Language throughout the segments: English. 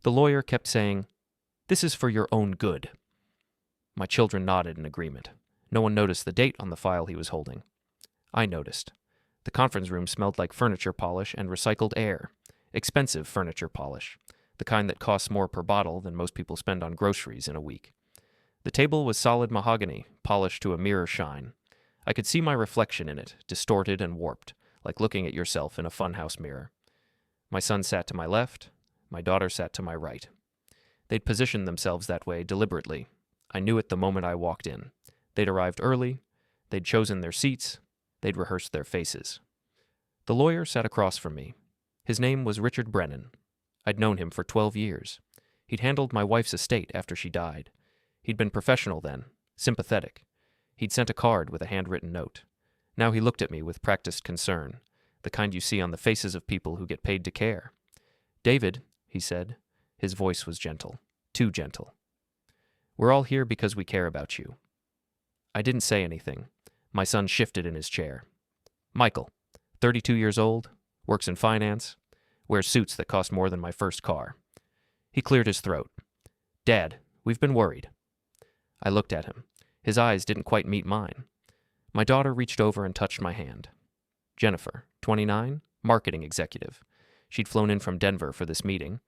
The lawyer kept saying, "This is for your own good." My children nodded in agreement. No one noticed the date on the file he was holding. I noticed. The conference room smelled like furniture polish and recycled air. Expensive furniture polish. The kind that costs more per bottle than most people spend on groceries in a week. The table was solid mahogany, polished to a mirror shine. I could see my reflection in it, distorted and warped, like looking at yourself in a funhouse mirror. My son sat to my left. My daughter sat to my right. They'd positioned themselves that way deliberately. I knew it the moment I walked in. They'd arrived early. They'd chosen their seats. They'd rehearsed their faces. The lawyer sat across from me. His name was Richard Brennan. I'd known him for 12 years. He'd handled my wife's estate after she died. He'd been professional then, sympathetic. He'd sent a card with a handwritten note. Now he looked at me with practiced concern, the kind you see on the faces of people who get paid to care. "David," he said. His voice was gentle, too gentle. "We're all here because we care about you." I didn't say anything. My son shifted in his chair. "Michael, 32 years old, works in finance, wears suits that cost more than my first car." He cleared his throat. "Dad, we've been worried." I looked at him. His eyes didn't quite meet mine. My daughter reached over and touched my hand. Jennifer, 29, marketing executive. She'd flown in from Denver for this meeting.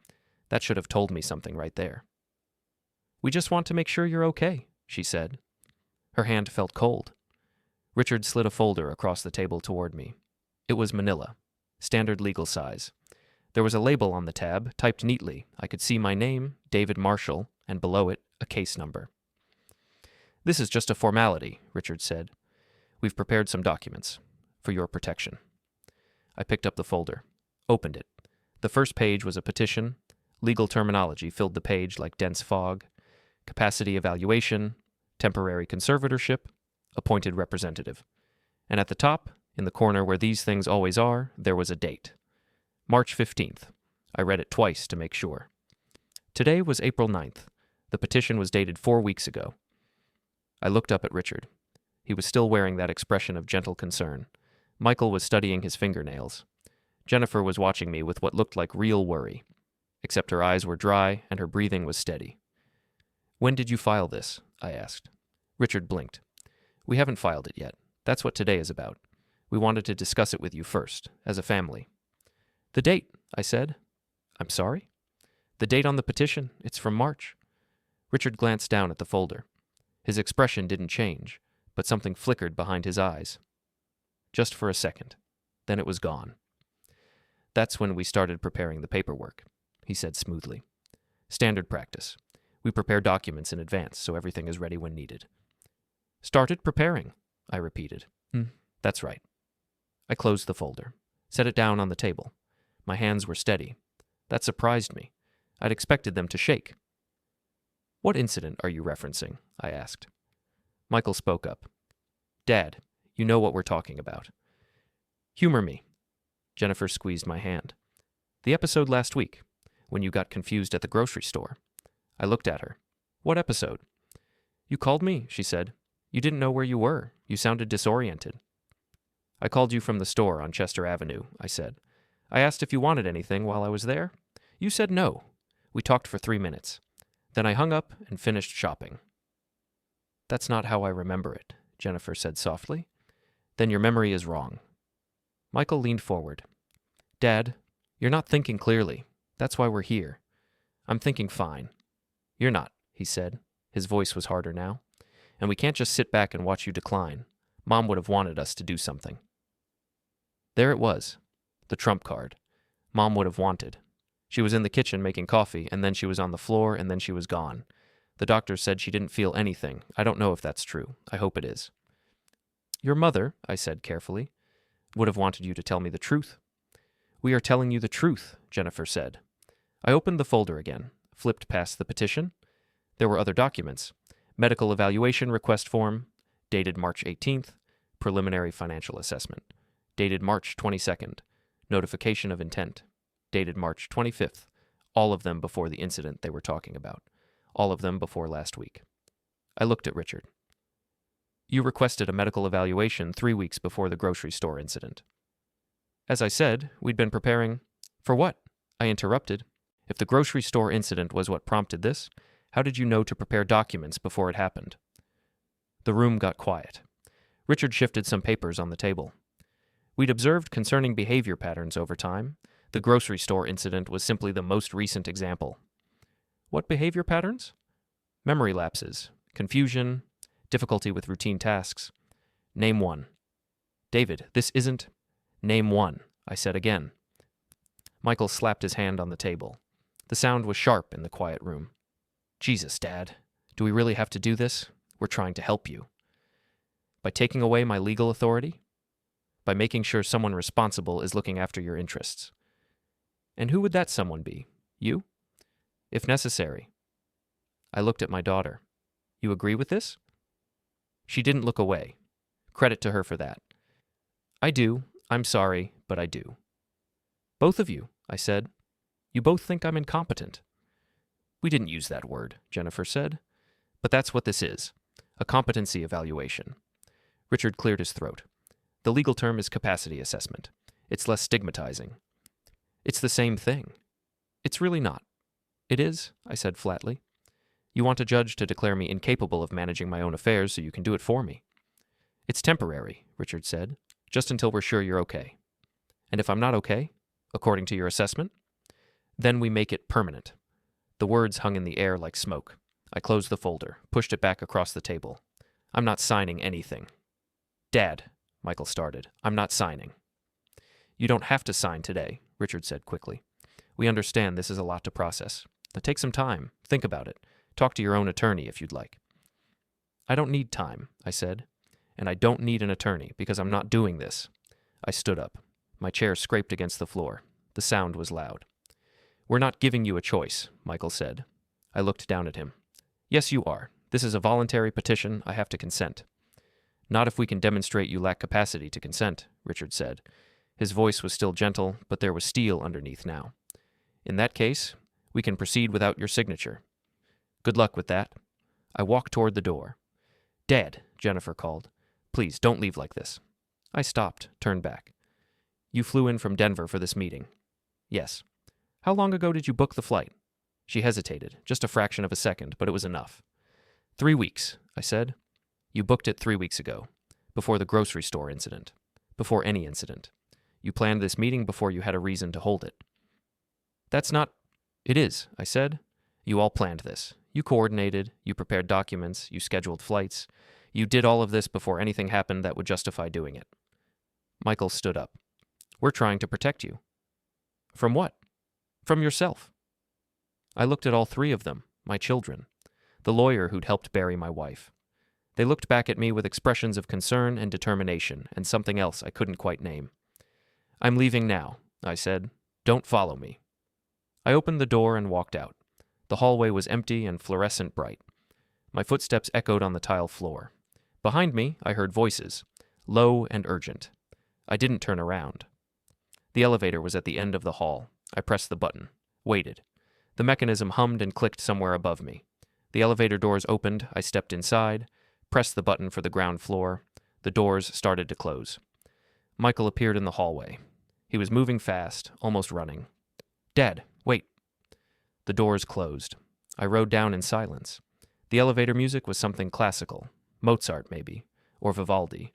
That should have told me something right there. "We just want to make sure you're okay," she said. Her hand felt cold. Richard slid a folder across the table toward me. It was manila, standard legal size. There was a label on the tab, typed neatly. I could see my name, David Marshall, and below it, a case number. "This is just a formality," Richard said. "We've prepared some documents for your protection." I picked up the folder, opened it. The first page was a petition. Legal terminology filled the page like dense fog. Capacity evaluation, temporary conservatorship, appointed representative. And at the top, in the corner where these things always are, there was a date. March 15th. I read it twice to make sure. Today was April 9th. The petition was dated 4 weeks ago. I looked up at Richard. He was still wearing that expression of gentle concern. Michael was studying his fingernails. Jennifer was watching me with what looked like real worry, except her eyes were dry and her breathing was steady. "When did you file this?" I asked. Richard blinked. "We haven't filed it yet. That's what today is about. We wanted to discuss it with you first, as a family." "The date," I said. "I'm sorry?" "The date on the petition. It's from March." Richard glanced down at the folder. His expression didn't change, but something flickered behind his eyes. Just for a second. Then it was gone. "That's when we started preparing the paperwork," he said smoothly. "Standard practice. We prepare documents in advance so everything is ready when needed." "Started preparing," I repeated. That's right." I closed the folder, set it down on the table. My hands were steady. That surprised me. I'd expected them to shake. "What incident are you referencing?" I asked. Michael spoke up. "Dad, you know what we're talking about." "Humor me." Jennifer squeezed my hand. "The episode last week, when you got confused at the grocery store." I looked at her. "What episode?" "You called me," she said. "You didn't know where you were. You sounded disoriented." "I called you from the store on Chester Avenue," I said. "I asked if you wanted anything while I was there. You said no. We talked for 3 minutes. Then I hung up and finished shopping." "That's not how I remember it," Jennifer said softly. "Then your memory is wrong." Michael leaned forward. "Dad, you're not thinking clearly. That's why we're here." "I'm thinking fine." "You're not," he said. His voice was harder now. "And we can't just sit back and watch you decline. Mom would have wanted us to do something." There it was, the trump card. Mom would have wanted. She was in the kitchen making coffee, and then she was on the floor, and then she was gone. The doctor said she didn't feel anything. I don't know if that's true. I hope it is. "Your mother," I said carefully, "would have wanted you to tell me the truth." "We are telling you the truth," Jennifer said. I opened the folder again, flipped past the petition. There were other documents. Medical evaluation request form, dated March 18th, preliminary financial assessment, dated March 22nd, notification of intent, dated March 25th, all of them before the incident they were talking about, all of them before last week. I looked at Richard. "You requested a medical evaluation 3 weeks before the grocery store incident." "As I said, we'd been preparing—" "For what?" I interrupted. If the grocery store incident was what prompted this, how did you know to prepare documents before it happened? The room got quiet. Richard shifted some papers on the table. We'd observed concerning behavior patterns over time. The grocery store incident was simply the most recent example. What behavior patterns? Memory lapses, confusion, difficulty with routine tasks. Name one. David, this isn't... Name one, I said again. Michael slapped his hand on the table. The sound was sharp in the quiet room. Jesus, Dad, do we really have to do this? We're trying to help you. By taking away my legal authority? By making sure someone responsible is looking after your interests. And who would that someone be? You? If necessary. I looked at my daughter. You agree with this? She didn't look away. Credit to her for that. I do. I'm sorry, but I do. Both of you, I said. You both think I'm incompetent. We didn't use that word, Jennifer said. But that's what this is. A competency evaluation. Richard cleared his throat. The legal term is capacity assessment. It's less stigmatizing. It's the same thing. It's really not. It is, I said flatly. You want a judge to declare me incapable of managing my own affairs so you can do it for me. It's temporary, Richard said, just until we're sure you're okay. And if I'm not okay, according to your assessment, then we make it permanent. The words hung in the air like smoke. I closed the folder, pushed it back across the table. I'm not signing anything. Dad, Michael started, I'm not signing. You don't have to sign today, Richard said quickly. We understand this is a lot to process. Now take some time. Think about it. Talk to your own attorney if you'd like. I don't need time, I said. And I don't need an attorney because I'm not doing this. I stood up. My chair scraped against the floor. The sound was loud. We're not giving you a choice, Michael said. I looked down at him. Yes, you are. This is a voluntary petition. I have to consent. Not if we can demonstrate you lack capacity to consent, Richard said. His voice was still gentle, but there was steel underneath now. In that case, we can proceed without your signature. Good luck with that. I walked toward the door. Dad, Jennifer called. Please, don't leave like this. I stopped, turned back. You flew in from Denver for this meeting. Yes. How long ago did you book the flight? She hesitated, just a fraction of a second, but it was enough. 3 weeks, I said. You booked it 3 weeks ago, before the grocery store incident, before any incident. You planned this meeting before you had a reason to hold it. That's not... It is, I said. You all planned this. You coordinated, you prepared documents, you scheduled flights. You did all of this before anything happened that would justify doing it. Michael stood up. We're trying to protect you. From what? From yourself. I looked at all three of them, my children, the lawyer who'd helped bury my wife. They looked back at me with expressions of concern and determination and something else I couldn't quite name. I'm leaving now, I said. Don't follow me. I opened the door and walked out. The hallway was empty and fluorescent bright. My footsteps echoed on the tile floor. Behind me, I heard voices, low and urgent. I didn't turn around. The elevator was at the end of the hall. I pressed the button, waited. The mechanism hummed and clicked somewhere above me. The elevator doors opened, I stepped inside, pressed the button for the ground floor. The doors started to close. Michael appeared in the hallway. He was moving fast, almost running. Dad, wait. The doors closed. I rode down in silence. The elevator music was something classical, Mozart maybe, or Vivaldi.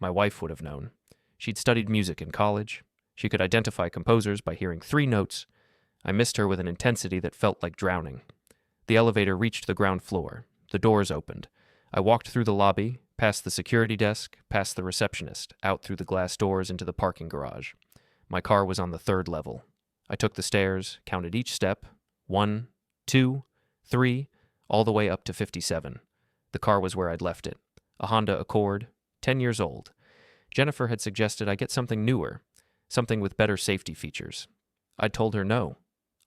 My wife would have known. She'd studied music in college. She could identify composers by hearing 3 notes. I missed her with an intensity that felt like drowning. The elevator reached the ground floor. The doors opened. I walked through the lobby, past the security desk, past the receptionist, out through the glass doors into the parking garage. My car was on the 3rd level. I took the stairs, counted each step, 1, 2, 3, all the way up to 57. The car was where I'd left it. A Honda Accord, 10 years old. Jennifer had suggested I get something newer, something with better safety features. I'd told her no.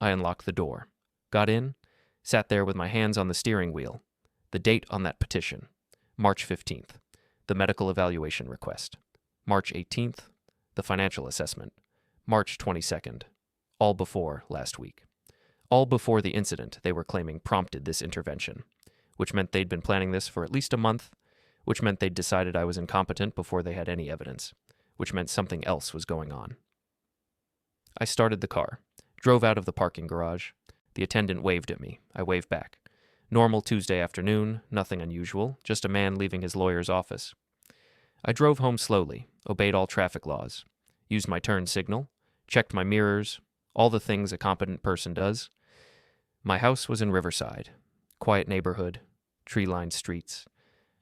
I unlocked the door, got in, sat there with my hands on the steering wheel. The date on that petition, March 15th. The medical evaluation request, March 18th. The financial assessment, March 22nd. All before last week. All before the incident they were claiming prompted this intervention, which meant they'd been planning this for at least a month, which meant they'd decided I was incompetent before they had any evidence, which meant something else was going on. I started the car, drove out of the parking garage. The attendant waved at me. I waved back. Normal Tuesday afternoon, nothing unusual, just a man leaving his lawyer's office. I drove home slowly, obeyed all traffic laws, used my turn signal, checked my mirrors, all the things a competent person does. My house was in Riverside. Quiet neighborhood, tree-lined streets.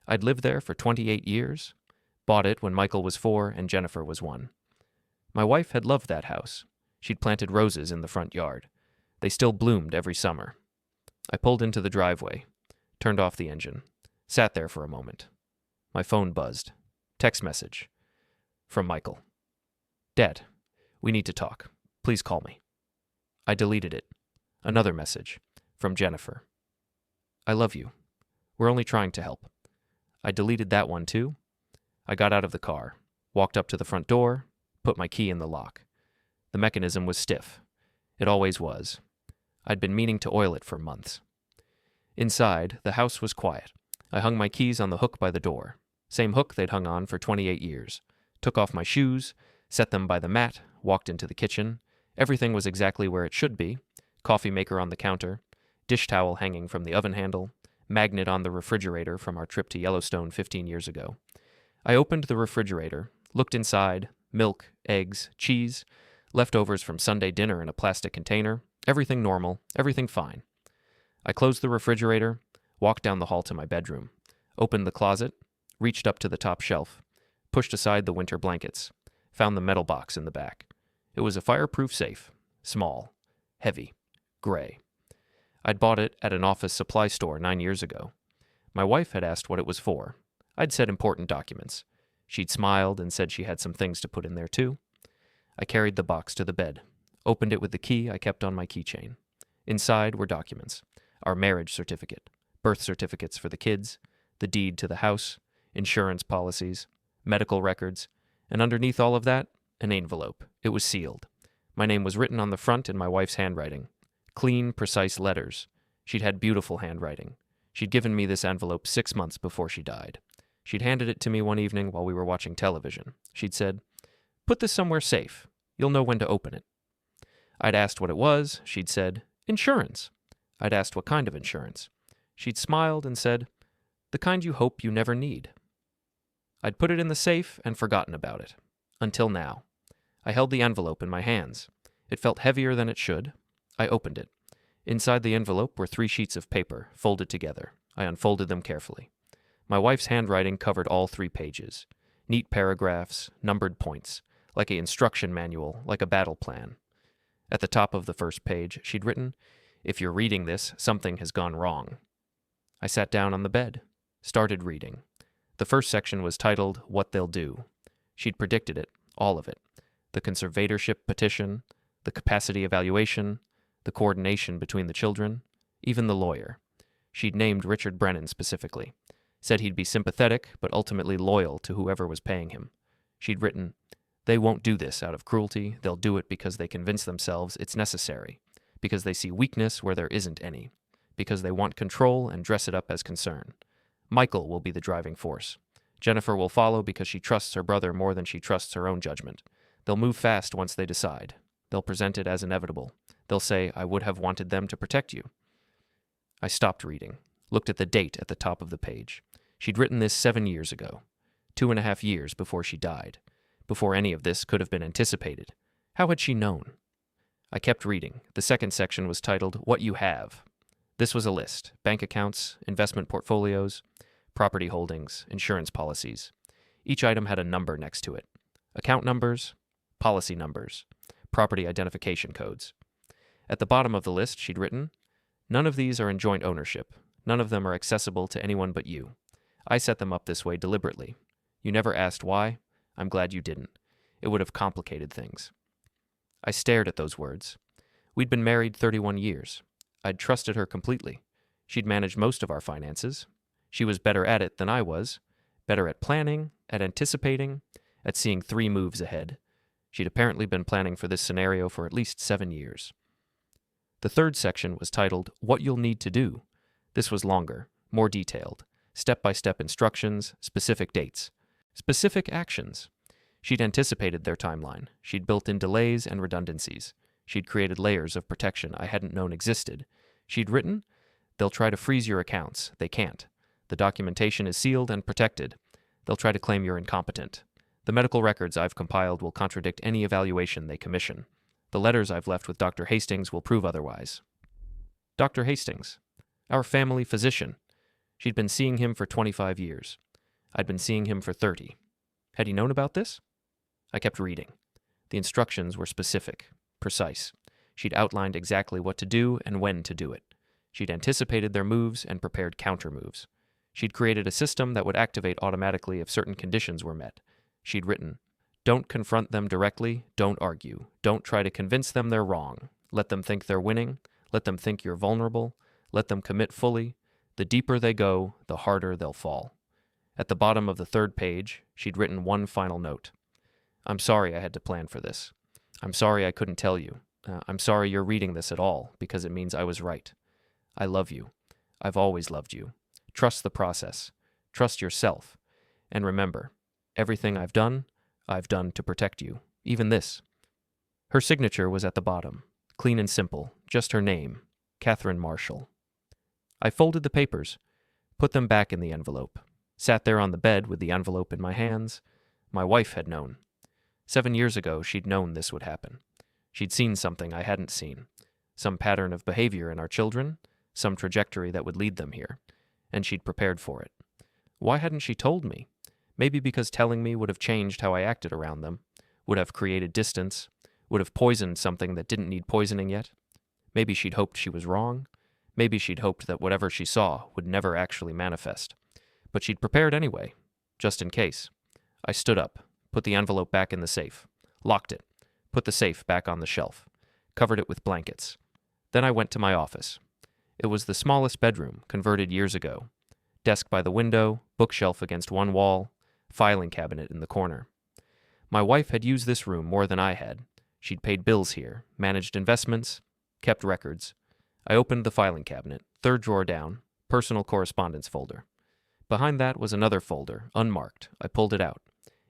I'd lived there for 28 years, bought it when Michael was 4 and Jennifer was 1. My wife had loved that house. She'd planted roses in the front yard. They still bloomed every summer. I pulled into the driveway, turned off the engine, sat there for a moment. My phone buzzed. Text message. From Michael. Dad, we need to talk. Please call me. I deleted it. Another message. From Jennifer. I love you. We're only trying to help. I deleted that one too. I got out of the car, walked up to the front door, put my key in the lock. The mechanism was stiff. It always was. I'd been meaning to oil it for months. Inside, the house was quiet. I hung my keys on the hook by the door. Same hook they'd hung on for 28 years. Took off my shoes, set them by the mat, walked into the kitchen. Everything was exactly where it should be. Coffee maker on the counter, dish towel hanging from the oven handle, magnet on the refrigerator from our trip to Yellowstone 15 years ago. I opened the refrigerator, looked inside, milk, eggs, cheese, leftovers from Sunday dinner in a plastic container, everything normal, everything fine. I closed the refrigerator, walked down the hall to my bedroom, opened the closet, reached up to the top shelf, pushed aside the winter blankets, found the metal box in the back. It was a fireproof safe, small, heavy, gray. I'd bought it at an office supply store 9 years ago. My wife had asked what it was for. I'd said important documents. She'd smiled and said she had some things to put in there too. I carried the box to the bed, opened it with the key I kept on my keychain. Inside were documents, our marriage certificate, birth certificates for the kids, the deed to the house, insurance policies, medical records, and underneath all of that, an envelope. It was sealed. My name was written on the front in my wife's handwriting. Clean, precise letters. She'd had beautiful handwriting. She'd given me this envelope 6 months before she died. She'd handed it to me one evening while we were watching television. She'd said, "Put this somewhere safe. You'll know when to open it." I'd asked what it was. She'd said, "Insurance." I'd asked what kind of insurance. She'd smiled and said, "The kind you hope you never need." I'd put it in the safe and forgotten about it. Until now. I held the envelope in my hands. It felt heavier than it should. I opened it. Inside the envelope were 3 sheets of paper, folded together. I unfolded them carefully. My wife's handwriting covered all 3 pages. Neat paragraphs, numbered points, like an instruction manual, like a battle plan. At the top of the first page, she'd written, "If you're reading this, something has gone wrong." I sat down on the bed, started reading. The first section was titled, "What They'll Do." She'd predicted it, all of it. The conservatorship petition, the capacity evaluation, the coordination between the children, even the lawyer. She'd named Richard Brennan specifically. Said he'd be sympathetic, but ultimately loyal to whoever was paying him. She'd written, "They won't do this out of cruelty. They'll do it because they convince themselves it's necessary, because they see weakness where there isn't any, because they want control and dress it up as concern. Michael will be the driving force. Jennifer will follow because she trusts her brother more than she trusts her own judgment. They'll move fast once they decide. They'll present it as inevitable. They'll say, 'I would have wanted them to protect you.'" I stopped reading, looked at the date at the top of the page. She'd written this 7 years ago, 2.5 years before she died, before any of this could have been anticipated. How had she known? I kept reading. The second section was titled, "What You Have." This was a list: bank accounts, investment portfolios, property holdings, insurance policies. Each item had a number next to it. Account numbers, policy numbers, property identification codes. At the bottom of the list, she'd written, "None of these are in joint ownership. None of them are accessible to anyone but you. I set them up this way deliberately. You never asked why. I'm glad you didn't. It would have complicated things." I stared at those words. We'd been married 31 years. I'd trusted her completely. She'd managed most of our finances. She was better at it than I was, better at planning, at anticipating, at seeing 3 moves ahead. She'd apparently been planning for this scenario for at least 7 years. The third section was titled, "What You'll Need to Do." This was longer, more detailed. Step-by-step instructions, specific dates, specific actions. She'd anticipated their timeline. She'd built in delays and redundancies. She'd created layers of protection I hadn't known existed. She'd written, "They'll try to freeze your accounts. They can't. The documentation is sealed and protected. They'll try to claim you're incompetent. The medical records I've compiled will contradict any evaluation they commission. The letters I've left with Dr. Hastings will prove otherwise." Dr. Hastings, our family physician. She'd been seeing him for 25 years. I'd been seeing him for 30. Had he known about this? I kept reading. The instructions were specific, precise. She'd outlined exactly what to do and when to do it. She'd anticipated their moves and prepared counter-moves. She'd created a system that would activate automatically if certain conditions were met. She'd written, "Don't confront them directly, don't argue. Don't try to convince them they're wrong. Let them think they're winning. Let them think you're vulnerable. Let them commit fully. The deeper they go, the harder they'll fall." At the bottom of the third page, she'd written one final note. "I'm sorry I had to plan for this. I'm sorry I couldn't tell you. I'm sorry you're reading this at all, because it means I was right. I love you. I've always loved you. Trust the process. Trust yourself. And remember, everything I've done to protect you. Even this." Her signature was at the bottom, clean and simple, just her name, Catherine Marshall. I folded the papers, put them back in the envelope, sat there on the bed with the envelope in my hands. My wife had known. 7 years ago, she'd known this would happen. She'd seen something I hadn't seen, some pattern of behavior in our children, some trajectory that would lead them here, and she'd prepared for it. Why hadn't she told me? Maybe because telling me would have changed how I acted around them, would have created distance, would have poisoned something that didn't need poisoning yet. Maybe she'd hoped she was wrong. Maybe she'd hoped that whatever she saw would never actually manifest. But she'd prepared anyway, just in case. I stood up, put the envelope back in the safe, locked it, put the safe back on the shelf, covered it with blankets. Then I went to my office. It was the smallest bedroom, converted years ago. Desk by the window, bookshelf against one wall, filing cabinet in the corner. My wife had used this room more than I had. She'd paid bills here, managed investments, kept records. I opened the filing cabinet, third drawer down, personal correspondence folder. Behind that was another folder, unmarked. I pulled it out.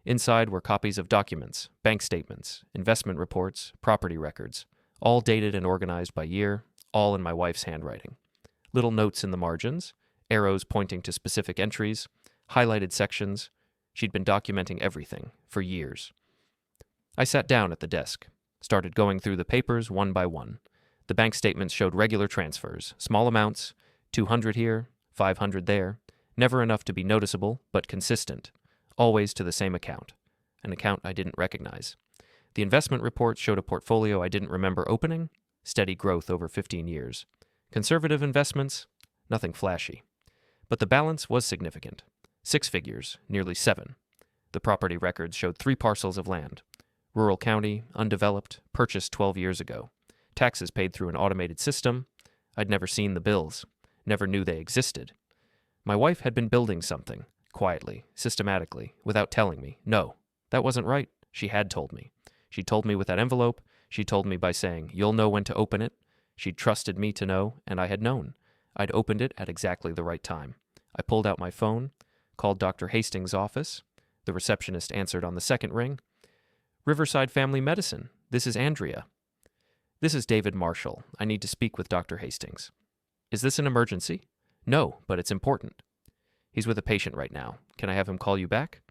Inside were copies of documents, bank statements, investment reports, property records, all dated and organized by year, all in my wife's handwriting. Little notes in the margins, arrows pointing to specific entries, highlighted sections. She'd been documenting everything for years. I sat down at the desk, started going through the papers one by one. The bank statements showed regular transfers, small amounts, 200 here, 500 there, never enough to be noticeable, but consistent, always to the same account, an account I didn't recognize. The investment report showed a portfolio I didn't remember opening, steady growth over 15 years. Conservative investments, nothing flashy. But the balance was significant. 6 figures, nearly 7. The property records showed 3 parcels of land. Rural county, undeveloped, purchased 12 years ago. Taxes paid through an automated system. I'd never seen the bills, never knew they existed. My wife had been building something, quietly, systematically, without telling me. No, that wasn't right. She had told me. She told me with that envelope. She told me by saying, "You'll know when to open it." She'd trusted me to know, and I had known. I'd opened it at exactly the right time. I pulled out my phone, called Dr. Hastings' office. The receptionist answered on the second ring. "Riverside Family Medicine. This is Andrea." "This is David Marshall. I need to speak with Dr. Hastings." "Is this an emergency?" "No, but it's important." "He's with a patient right now. Can I have him call you back?"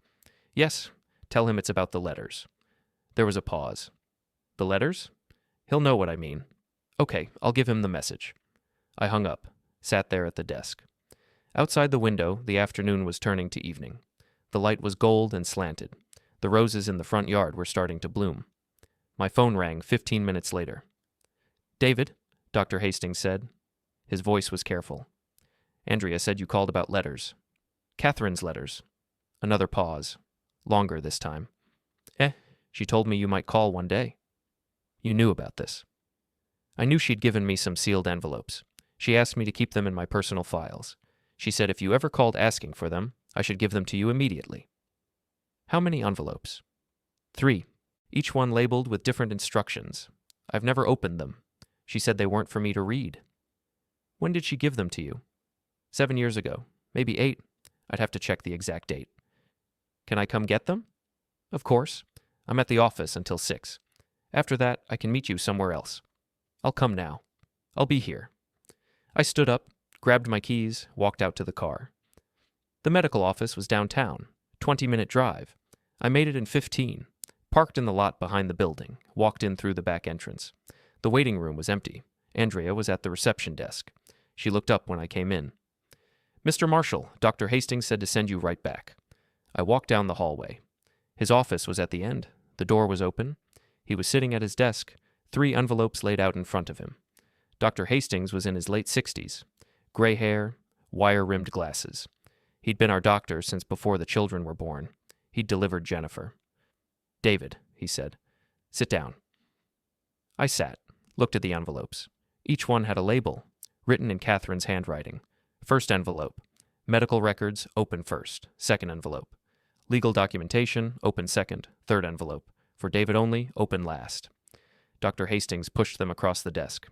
"Yes. Tell him it's about the letters." There was a pause. "The letters? He'll know what I mean." "Okay, I'll give him the message." I hung up, sat there at the desk. Outside the window, the afternoon was turning to evening. The light was gold and slanted. The roses in the front yard were starting to bloom. My phone rang 15 minutes later. "David," Dr. Hastings said. His voice was careful. "Andrea said you called about letters." "Catherine's letters." Another pause. Longer this time. She told me you might call one day." "You knew about this." "I knew she'd given me some sealed envelopes. She asked me to keep them in my personal files. She said if you ever called asking for them, I should give them to you immediately." "How many envelopes?" 3, each one labeled with different instructions. I've never opened them. She said they weren't for me to read." "When did she give them to you?" 7 years ago, maybe 8. I'd have to check the exact date." "Can I come get them?" "Of course. I'm at the office until 6. After that, I can meet you somewhere else. I'll come now. I'll be here." I stood up, grabbed my keys, walked out to the car. The medical office was downtown, 20-minute drive. I made it in 15, parked in the lot behind the building, walked in through the back entrance. The waiting room was empty. Andrea was at the reception desk. She looked up when I came in. "Mr. Marshall, Dr. Hastings said to send you right back." I walked down the hallway. His office was at the end. The door was open. He was sitting at his desk, 3 envelopes laid out in front of him. Dr. Hastings was in his late 60s. Gray hair, wire-rimmed glasses. He'd been our doctor since before the children were born. He'd delivered Jennifer. "David," he said, "sit down." I sat, looked at the envelopes. Each one had a label, written in Catherine's handwriting. First envelope, medical records, open first. Second envelope, legal documentation, open second. Third envelope, for David only, open last. Dr. Hastings pushed them across the desk.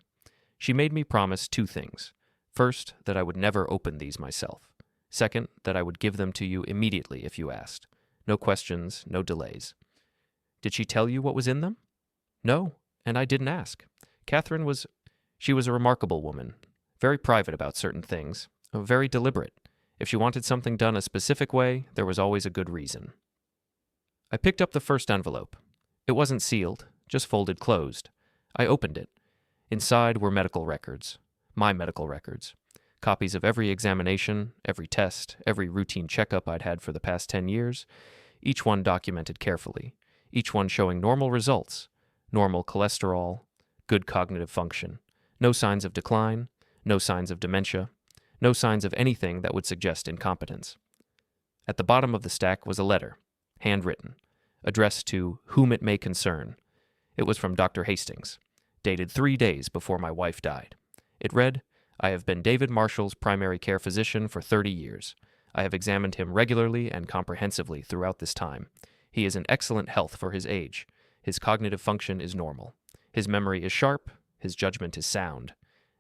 She made me promise 2 things. First, that I would never open these myself. Second, that I would give them to you immediately if you asked. No questions, no delays. Did she tell you what was in them? No, and I didn't ask. Catherine was a remarkable woman, very private about certain things, very deliberate. If she wanted something done a specific way, there was always a good reason. I picked up the first envelope. It wasn't sealed, just folded closed. I opened it. Inside were medical records, my medical records, copies of every examination, every test, every routine checkup I'd had for the past 10 years, each one documented carefully, each one showing normal results, normal cholesterol, good cognitive function, no signs of decline, no signs of dementia, no signs of anything that would suggest incompetence. At the bottom of the stack was a letter, handwritten, addressed to whom it may concern. It was from Dr. Hastings, dated 3 days before my wife died. It read, "I have been David Marshall's primary care physician for 30 years. I have examined him regularly and comprehensively throughout this time. He is in excellent health for his age. His cognitive function is normal. His memory is sharp. His judgment is sound.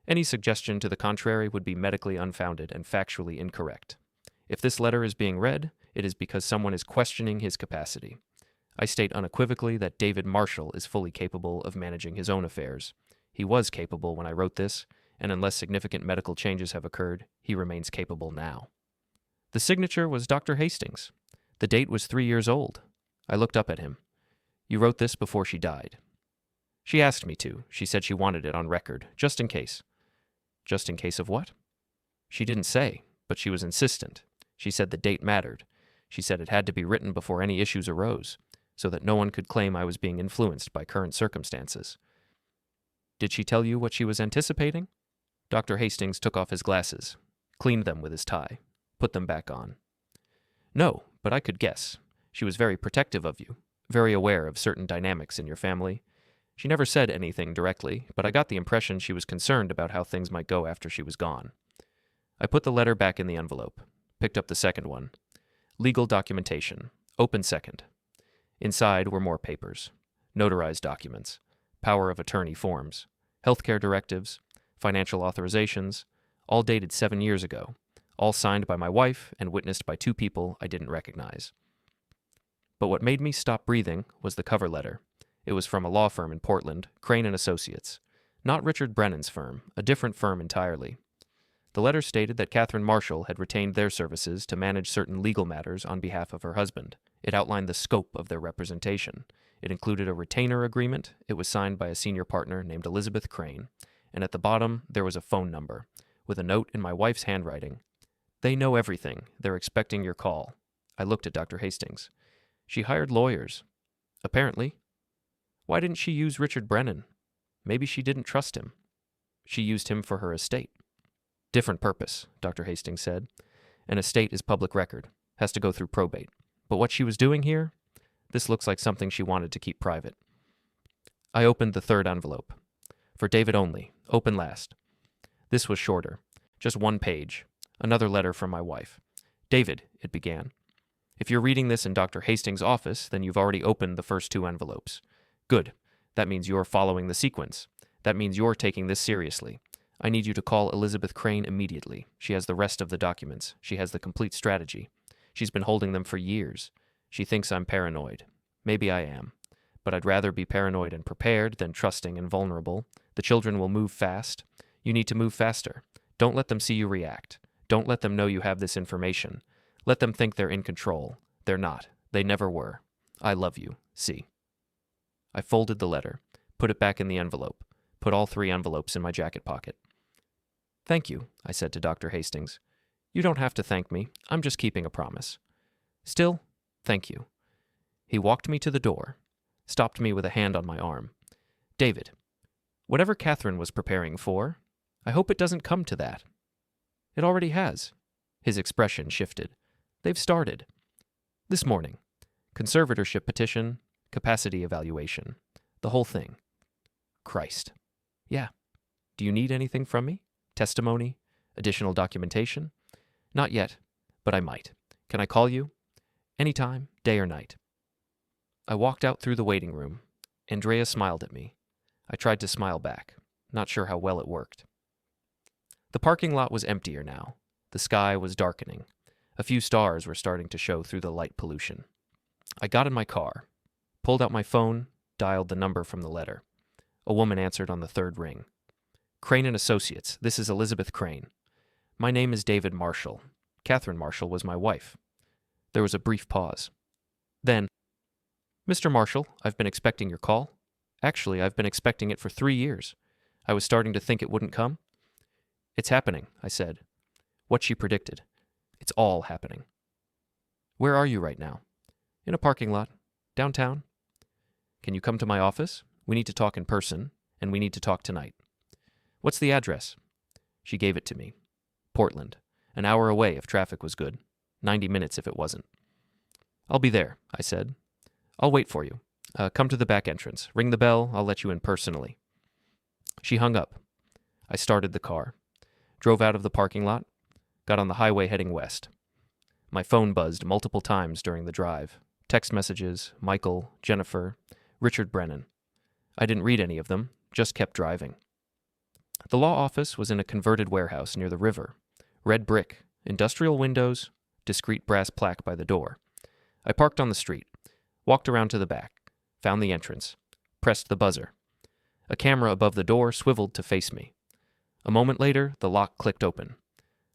Any suggestion to the contrary would be medically unfounded and factually incorrect. If this letter is being read, it is because someone is questioning his capacity. I state unequivocally that David Marshall is fully capable of managing his own affairs. He was capable when I wrote this, and unless significant medical changes have occurred, he remains capable now." The signature was Dr. Hastings. The date was 3 years old. I looked up at him. "You wrote this before she died." "She asked me to. She said she wanted it on record, just in case." "Just in case of what?" "She didn't say, but she was insistent. She said the date mattered. She said it had to be written before any issues arose, so that no one could claim I was being influenced by current circumstances." "Did she tell you what she was anticipating?" Dr. Hastings took off his glasses, cleaned them with his tie, put them back on. "No, but I could guess. She was very protective of you, very aware of certain dynamics in your family. She never said anything directly, but I got the impression she was concerned about how things might go after she was gone." I put the letter back in the envelope, picked up the second one. Legal documentation, open second. Inside were more papers, notarized documents, power of attorney forms, healthcare directives, financial authorizations, all dated 7 years ago, all signed by my wife and witnessed by 2 people I didn't recognize. But what made me stop breathing was the cover letter. It was from a law firm in Portland, Crane & Associates. Not Richard Brennan's firm, a different firm entirely. The letter stated that Catherine Marshall had retained their services to manage certain legal matters on behalf of her husband. It outlined the scope of their representation. It included a retainer agreement. It was signed by a senior partner named Elizabeth Crane. And at the bottom, there was a phone number, with a note in my wife's handwriting. "They know everything. They're expecting your call." I looked at Dr. Hastings. "She hired lawyers." "Apparently." "Why didn't she use Richard Brennan?" "Maybe she didn't trust him." "She used him for her estate." "Different purpose," Dr. Hastings said. "An estate is public record, has to go through probate. But what she was doing here? This looks like something she wanted to keep private." I opened the third envelope. "For David only, open last." This was shorter, just 1 page, another letter from my wife. "David," it began. "If you're reading this in Dr. Hastings' office, then you've already opened the first 2 envelopes. Good. That means you're following the sequence. That means you're taking this seriously. I need you to call Elizabeth Crane immediately. She has the rest of the documents. She has the complete strategy. She's been holding them for years. She thinks I'm paranoid. Maybe I am. but I'd rather be paranoid and prepared than trusting and vulnerable. The children will move fast. You need to move faster. Don't let them see you react. Don't let them know you have this information. Let them think they're in control. They're not. They never were. I love you. C. I folded the letter, put it back in the envelope, put all 3 envelopes in my jacket pocket. Thank you, I said to Dr. Hastings. You don't have to thank me. I'm just keeping a promise. Still, thank you. He walked me to the door, stopped me with a hand on my arm. David, whatever Catherine was preparing for, I hope it doesn't come to that. It already has. His expression shifted. They've started. This morning. Conservatorship petition, capacity evaluation. The whole thing. Christ. Yeah. Do you need anything from me? Testimony? Additional documentation? Not yet, but I might. Can I call you? Anytime, day or night. I walked out through the waiting room. Andrea smiled at me. I tried to smile back, not sure how well it worked. The parking lot was emptier now. The sky was darkening. A few stars were starting to show through the light pollution. I got in my car, pulled out my phone, dialed the number from the letter. A woman answered on the 3rd ring. Crane and Associates, this is Elizabeth Crane. My name is David Marshall. Catherine Marshall was my wife. There was a brief pause. Then, Mr. Marshall, I've been expecting your call. Actually, I've been expecting it for 3 years. I was starting to think it wouldn't come. It's happening, I said. What she predicted. It's all happening. Where are you right now? In a parking lot. Downtown. Can you come to my office? We need to talk in person, and we need to talk tonight. What's the address? She gave it to me. Portland. An hour away if traffic was good. 90 minutes if it wasn't. I'll be there, I said. I'll wait for you. Come to the back entrance. Ring the bell. I'll let you in personally. She hung up. I started the car. Drove out of the parking lot. Got on the highway heading west. My phone buzzed multiple times during the drive. Text messages, Michael, Jennifer, Richard Brennan. I didn't read any of them, just kept driving. The law office was in a converted warehouse near the river. Red brick, industrial windows, discreet brass plaque by the door. I parked on the street, walked around to the back, found the entrance, pressed the buzzer. A camera above the door swiveled to face me. A moment later, the lock clicked open.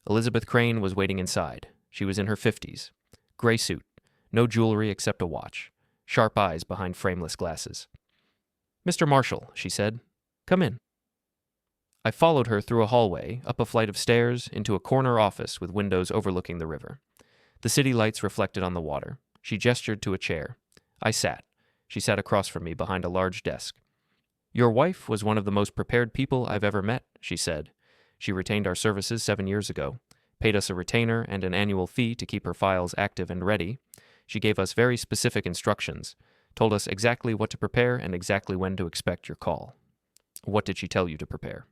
Elizabeth Crane was waiting inside. She was in her 50s. Gray suit, no jewelry except a watch, sharp eyes behind frameless glasses. Mr. Marshall, she said. Come in. I followed her through a hallway, up a flight of stairs, into a corner office with windows overlooking the river. The city lights reflected on the water. She gestured to a chair. I sat. She sat across from me behind a large desk. Your wife was one of the most prepared people I've ever met, she said. She retained our services 7 years ago, paid us a retainer and an annual fee to keep her files active and ready. She gave us very specific instructions, told us exactly what to prepare and exactly when to expect your call. What did she tell you to prepare?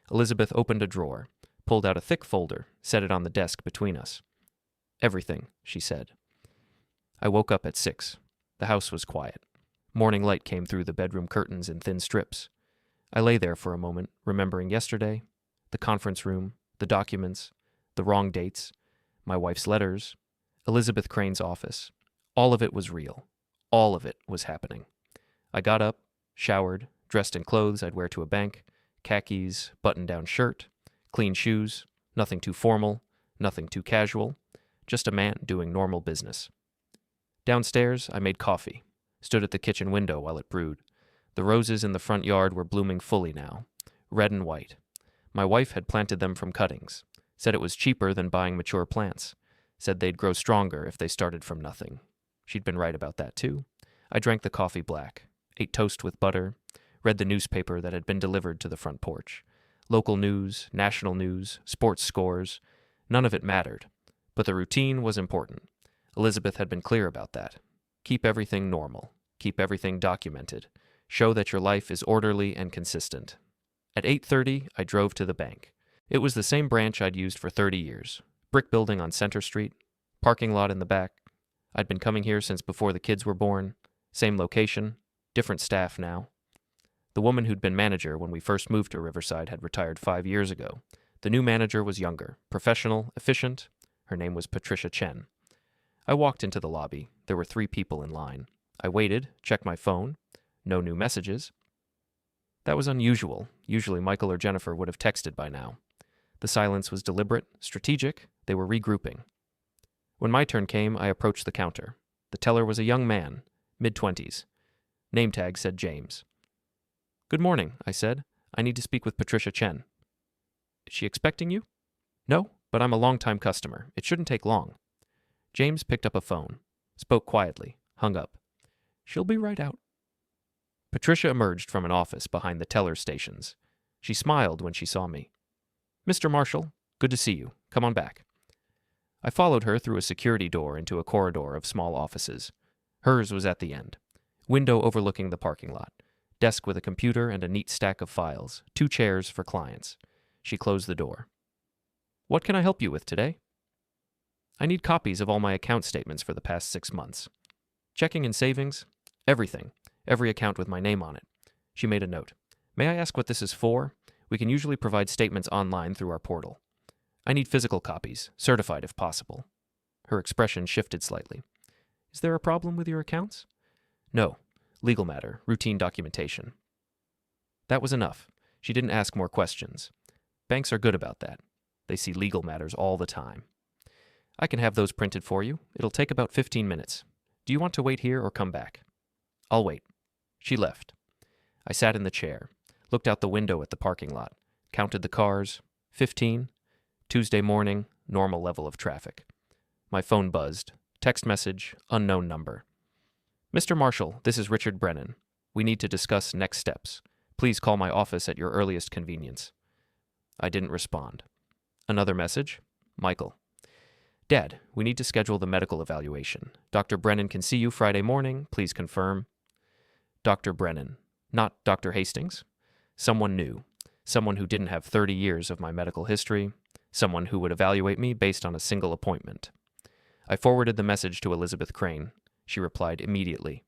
Elizabeth opened a drawer, pulled out a thick folder, set it on the desk between us. Everything, she said. I woke up at 6. The house was quiet. Morning light came through the bedroom curtains in thin strips. I lay there for a moment, remembering yesterday, the conference room, the documents, the wrong dates, my wife's letters, Elizabeth Crane's office. All of it was real. All of it was happening. I got up, showered, dressed in clothes I'd wear to a bank, khakis, button-down shirt, clean shoes, nothing too formal, nothing too casual, just a man doing normal business. Downstairs, I made coffee, stood at the kitchen window while it brewed. The roses in the front yard were blooming fully now, red and white. My wife had planted them from cuttings, said it was cheaper than buying mature plants, said they'd grow stronger if they started from nothing. She'd been right about that, too. I drank the coffee black, ate toast with butter, read the newspaper that had been delivered to the front porch. Local news, national news, sports scores, none of it mattered. But the routine was important. Elizabeth had been clear about that. Keep everything normal. Keep everything documented. Show that your life is orderly and consistent. At 8:30, I drove to the bank. It was the same branch I'd used for 30 years. Brick building on Center Street, parking lot in the back. I'd been coming here since before the kids were born. Same location, different staff now. The woman who'd been manager when we first moved to Riverside had retired 5 years ago. The new manager was younger, professional, efficient. Her name was Patricia Chen. I walked into the lobby. There were 3 people in line. I waited, checked my phone. No new messages. That was unusual. Usually Michael or Jennifer would have texted by now. The silence was deliberate, strategic. They were regrouping. When my turn came, I approached the counter. The teller was a young man, mid-20s. Name tag said James. "Good morning," I said. "I need to speak with Patricia Chen." "Is she expecting you?" "No, but I'm a longtime customer. It shouldn't take long." James picked up a phone, spoke quietly, hung up. "She'll be right out." Patricia emerged from an office behind the teller stations. She smiled when she saw me. "Mr. Marshall, good to see you. Come on back." I followed her through a security door into a corridor of small offices. Hers was at the end. Window overlooking the parking lot. Desk with a computer and a neat stack of files. 2 chairs for clients. She closed the door. "What can I help you with today?" "I need copies of all my account statements for the past 6 months. Checking and savings, everything. Every account with my name on it." She made a note. "May I ask what this is for? We can usually provide statements online through our portal. I need physical copies, certified if possible." Her expression shifted slightly. "Is there a problem with your accounts?" "No. Legal matter, routine documentation." That was enough. She didn't ask more questions. Banks are good about that. They see legal matters all the time. "I can have those printed for you. It'll take about 15 minutes. Do you want to wait here or come back?" "I'll wait." She left. I sat in the chair, looked out the window at the parking lot, counted the cars. 15. Tuesday morning, normal level of traffic. My phone buzzed. Text message, unknown number. "Mr. Marshall, this is Richard Brennan. We need to discuss next steps. Please call my office at your earliest convenience." I didn't respond. Another message. Michael. "Dad, we need to schedule the medical evaluation. Dr. Brennan can see you Friday morning. Please confirm." Dr. Brennan. Not Dr. Hastings. Someone new. Someone who didn't have 30 years of my medical history. Someone who would evaluate me based on a single appointment. I forwarded the message to Elizabeth Crane. She replied immediately.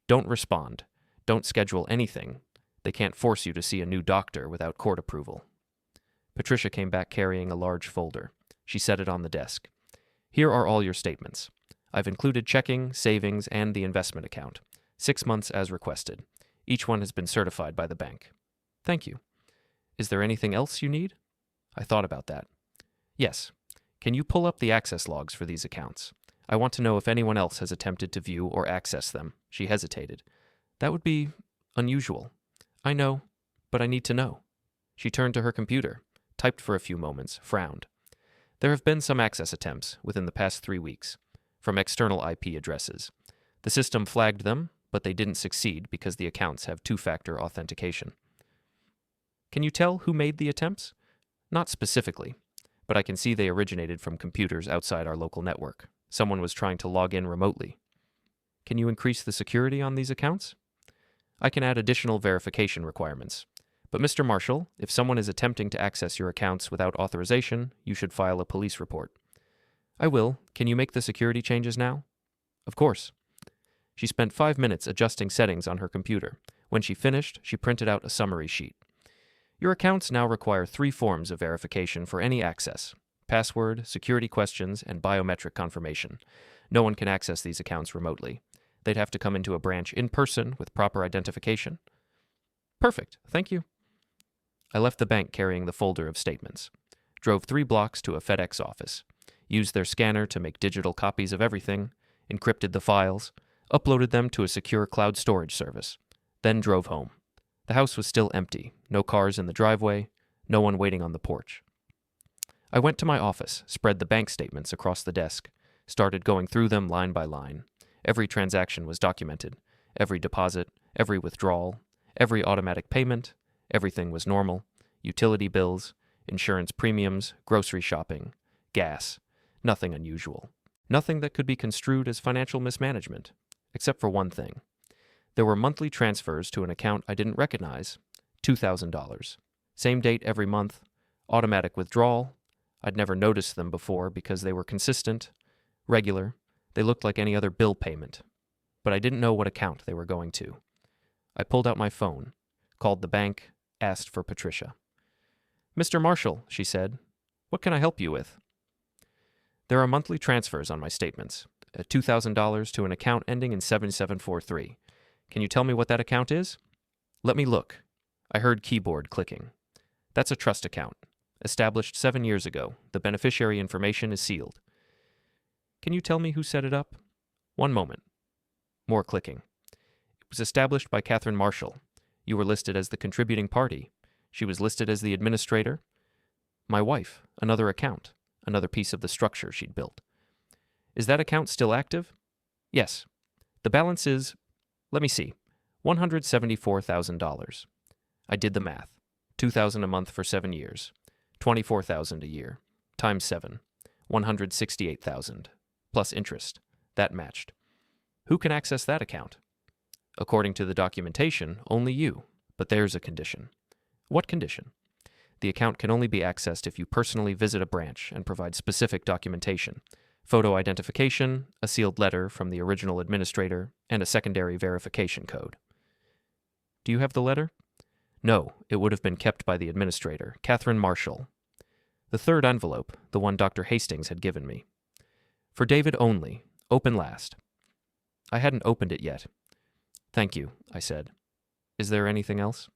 "Don't respond. Don't schedule anything. They can't force you to see a new doctor without court approval." Patricia came back carrying a large folder. She set it on the desk. "Here are all your statements. I've included checking, savings, and the investment account. 6 months as requested. Each one has been certified by the bank." "Thank you. Is there anything else you need?" I thought about that. "Yes. Can you pull up the access logs for these accounts? I want to know if anyone else has attempted to view or access them." She hesitated. "That would be unusual." "I know, but I need to know." She turned to her computer, typed for a few moments, frowned. "There have been some access attempts within the past 3 weeks, from external IP addresses. The system flagged them, but they didn't succeed because the accounts have 2-factor authentication." "Can you tell who made the attempts?" "Not specifically, but I can see they originated from computers outside our local network. Someone was trying to log in remotely." "Can you increase the security on these accounts?" "I can add additional verification requirements. But Mr. Marshall, if someone is attempting to access your accounts without authorization, you should file a police report." "I will. Can you make the security changes now?" "Of course." She spent 5 minutes adjusting settings on her computer. When she finished, she printed out a summary sheet. "Your accounts now require 3 forms of verification for any access: password, security questions, and biometric confirmation. No one can access these accounts remotely. They'd have to come into a branch in person with proper identification." "Perfect, thank you." I left the bank carrying the folder of statements. Drove 3 blocks to a FedEx office. Used their scanner to make digital copies of everything. Encrypted the files. Uploaded them to a secure cloud storage service. Then drove home. The house was still empty. No cars in the driveway. No one waiting on the porch. I went to my office, spread the bank statements across the desk, started going through them line by line. Every transaction was documented. Every deposit, every withdrawal, every automatic payment. Everything was normal. Utility bills, insurance premiums, grocery shopping, gas. Nothing unusual. Nothing that could be construed as financial mismanagement, except for one thing. There were monthly transfers to an account I didn't recognize, $2,000. Same date every month, automatic withdrawal. I'd never noticed them before because they were consistent, regular. They looked like any other bill payment, but I didn't know what account they were going to. I pulled out my phone, called the bank, asked for Patricia. "Mr. Marshall," she said, "what can I help you with?" "There are monthly transfers on my statements, $2,000 to an account ending in 7743. Can you tell me what that account is? Let me look. I heard keyboard clicking. That's a trust account. Established 7 years ago. The beneficiary information is sealed. Can you tell me who set it up? One moment. More clicking. It was established by Catherine Marshall. You were listed as the contributing party. She was listed as the administrator. My wife. Another account. Another piece of the structure she'd built. Is that account still active? Yes. The balance is, let me see, $174,000. I did the math. $2,000 a month for 7 years. $24,000 a year. Times 7. $168,000. Plus interest. That matched. Who can access that account? According to the documentation, only you. But there's a condition. What condition? The account can only be accessed if you personally visit a branch and provide specific documentation. Photo identification, a sealed letter from the original administrator, and a secondary verification code. Do you have the letter? No, it would have been kept by the administrator, Catherine Marshall. The third envelope, the one Dr. Hastings had given me. For David only, open last. I hadn't opened it yet. Thank you, I said. Is there anything else?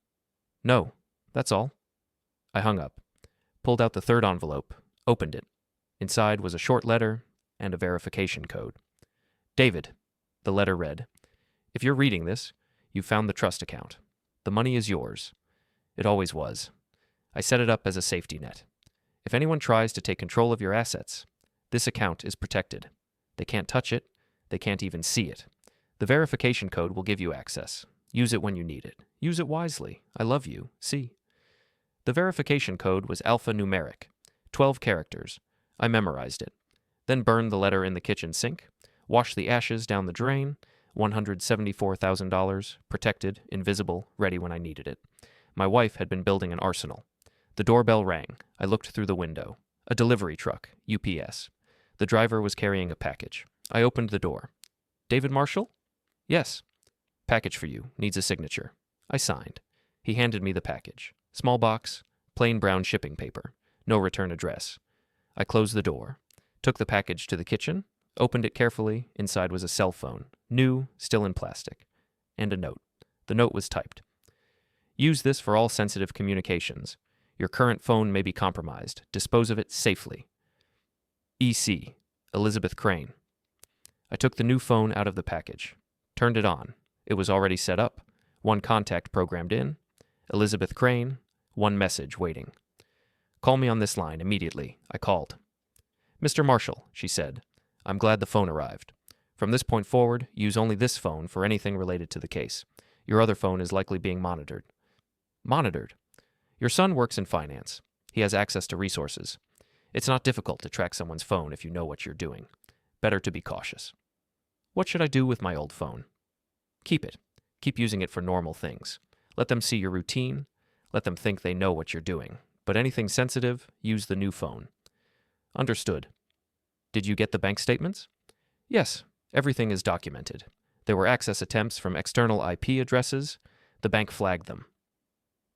No, that's all. I hung up, pulled out the third envelope, opened it. Inside was a short letter and a verification code. David, the letter read, if you're reading this, you've found the trust account. The money is yours. It always was. I set it up as a safety net. If anyone tries to take control of your assets, this account is protected. They can't touch it. They can't even see it. The verification code will give you access. Use it when you need it. Use it wisely. I love you. See? The verification code was alphanumeric, 12 characters. I memorized it. Then burned the letter in the kitchen sink, washed the ashes down the drain, $174,000, protected, invisible, ready when I needed it. My wife had been building an arsenal. The doorbell rang. I looked through the window. A delivery truck, UPS. The driver was carrying a package. I opened the door. David Marshall? Yes. Package for you. Needs a signature. I signed. He handed me the package. Small box, plain brown shipping paper. No return address. I closed the door. Took the package to the kitchen. Opened it carefully. Inside was a cell phone. New, still in plastic. And a note. The note was typed. Use this for all sensitive communications. Your current phone may be compromised. Dispose of it safely. EC. Elizabeth Crane. I took the new phone out of the package. Turned it on. It was already set up. One contact programmed in. Elizabeth Crane. One message waiting. Call me on this line immediately. I called. Mr. Marshall, she said. I'm glad the phone arrived. From this point forward, use only this phone for anything related to the case. Your other phone is likely being monitored. Monitored? Your son works in finance. He has access to resources. It's not difficult to track someone's phone if you know what you're doing. Better to be cautious. What should I do with my old phone? Keep it. Keep using it for normal things. Let them see your routine. Let them think they know what you're doing. But anything sensitive, use the new phone. Understood. Did you get the bank statements? Yes, everything is documented. There were access attempts from external IP addresses. The bank flagged them.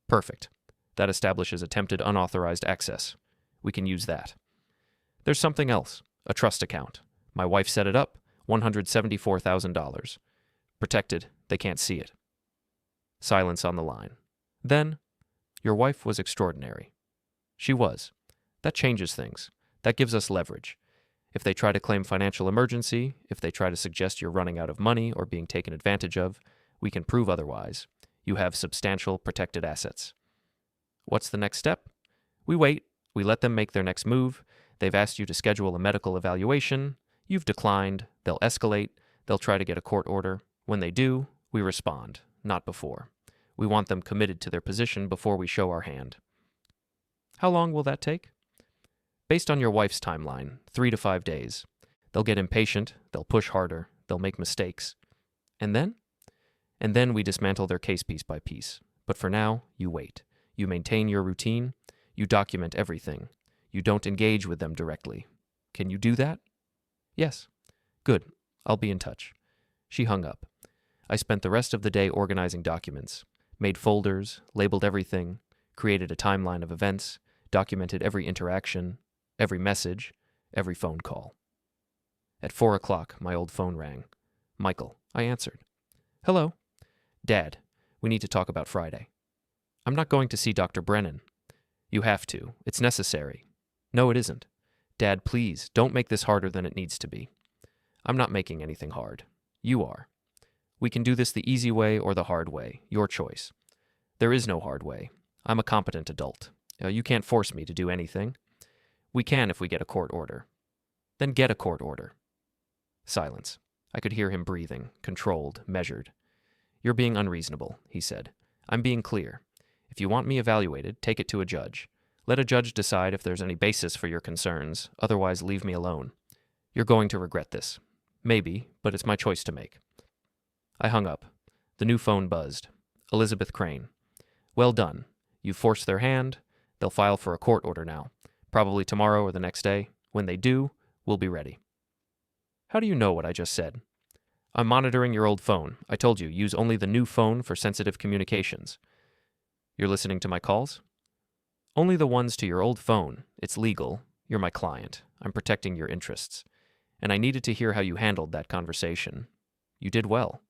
Perfect. That establishes attempted unauthorized access. We can use that. There's something else. A trust account. My wife set it up. $174,000. Protected. They can't see it. Silence on the line. Then, your wife was extraordinary. She was. That changes things. That gives us leverage. If they try to claim financial emergency, if they try to suggest you're running out of money or being taken advantage of, we can prove otherwise. You have substantial protected assets. What's the next step? We wait. We let them make their next move. They've asked you to schedule a medical evaluation. You've declined. They'll escalate. They'll try to get a court order. When they do, we respond, not before. We want them committed to their position before we show our hand. How long will that take? Based on your wife's timeline, 3 to 5 days. They'll get impatient. They'll push harder. They'll make mistakes. And then? And then we dismantle their case piece by piece. But for now, you wait. You maintain your routine. You document everything. You don't engage with them directly. Can you do that? Yes. Good. I'll be in touch. She hung up. I spent the rest of the day organizing documents, made folders, labeled everything, created a timeline of events, documented every interaction, every message, every phone call. At 4 o'clock, my old phone rang. Michael. I answered. Hello. Dad, we need to talk about Friday. I'm not going to see Dr. Brennan. You have to. It's necessary. No, it isn't. Dad, please, don't make this harder than it needs to be. I'm not making anything hard. You are. We can do this the easy way or the hard way. Your choice. There is no hard way. I'm a competent adult. You can't force me to do anything. We can if we get a court order. Then get a court order. Silence. I could hear him breathing, controlled, measured. You're being unreasonable, he said. I'm being clear. If you want me evaluated, take it to a judge. Let a judge decide if there's any basis for your concerns, otherwise leave me alone. You're going to regret this. Maybe, but it's my choice to make. I hung up. The new phone buzzed. Elizabeth Crane. Well done. You've forced their hand. They'll file for a court order now. Probably tomorrow or the next day. When they do, we'll be ready. How do you know what I just said? I'm monitoring your old phone. I told you, use only the new phone for sensitive communications. You're listening to my calls? Only the ones to your old phone. It's legal. You're my client. I'm protecting your interests. And I needed to hear how you handled that conversation. You did well.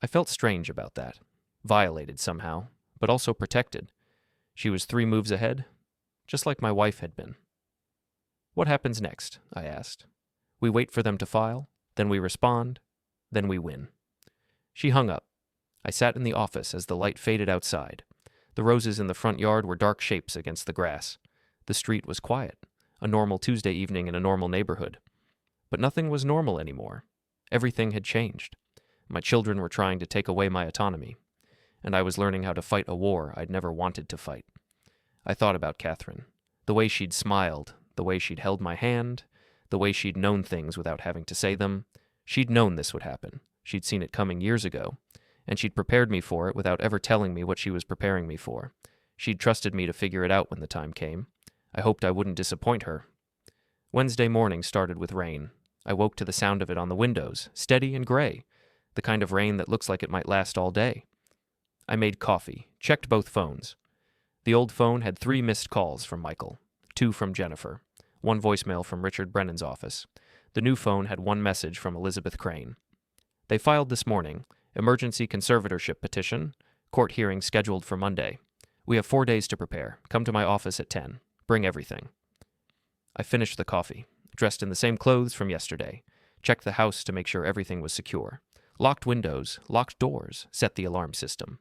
I felt strange about that. Violated somehow, but also protected. She was 3 moves ahead, just like my wife had been. What happens next? I asked. We wait for them to file, then we respond, then we win. She hung up. I sat in the office as the light faded outside. The roses in the front yard were dark shapes against the grass. The street was quiet, a normal Tuesday evening in a normal neighborhood. But nothing was normal anymore. Everything had changed. My children were trying to take away my autonomy, and I was learning how to fight a war I'd never wanted to fight. I thought about Catherine, the way she'd smiled, the way she'd held my hand, the way she'd known things without having to say them. She'd known this would happen. She'd seen it coming years ago, and she'd prepared me for it without ever telling me what she was preparing me for. She'd trusted me to figure it out when the time came. I hoped I wouldn't disappoint her. Wednesday morning started with rain. I woke to the sound of it on the windows, steady and gray, the kind of rain that looks like it might last all day. I made coffee, checked both phones. The old phone had 3 missed calls from Michael, 2 from Jennifer, 1 voicemail from Richard Brennan's office. The new phone had 1 message from Elizabeth Crane. They filed this morning, emergency conservatorship petition, court hearing scheduled for Monday. We have 4 days to prepare. Come to my office at 10. Bring everything. I finished the coffee, dressed in the same clothes from yesterday, checked the house to make sure everything was secure, locked windows, locked doors, set the alarm system.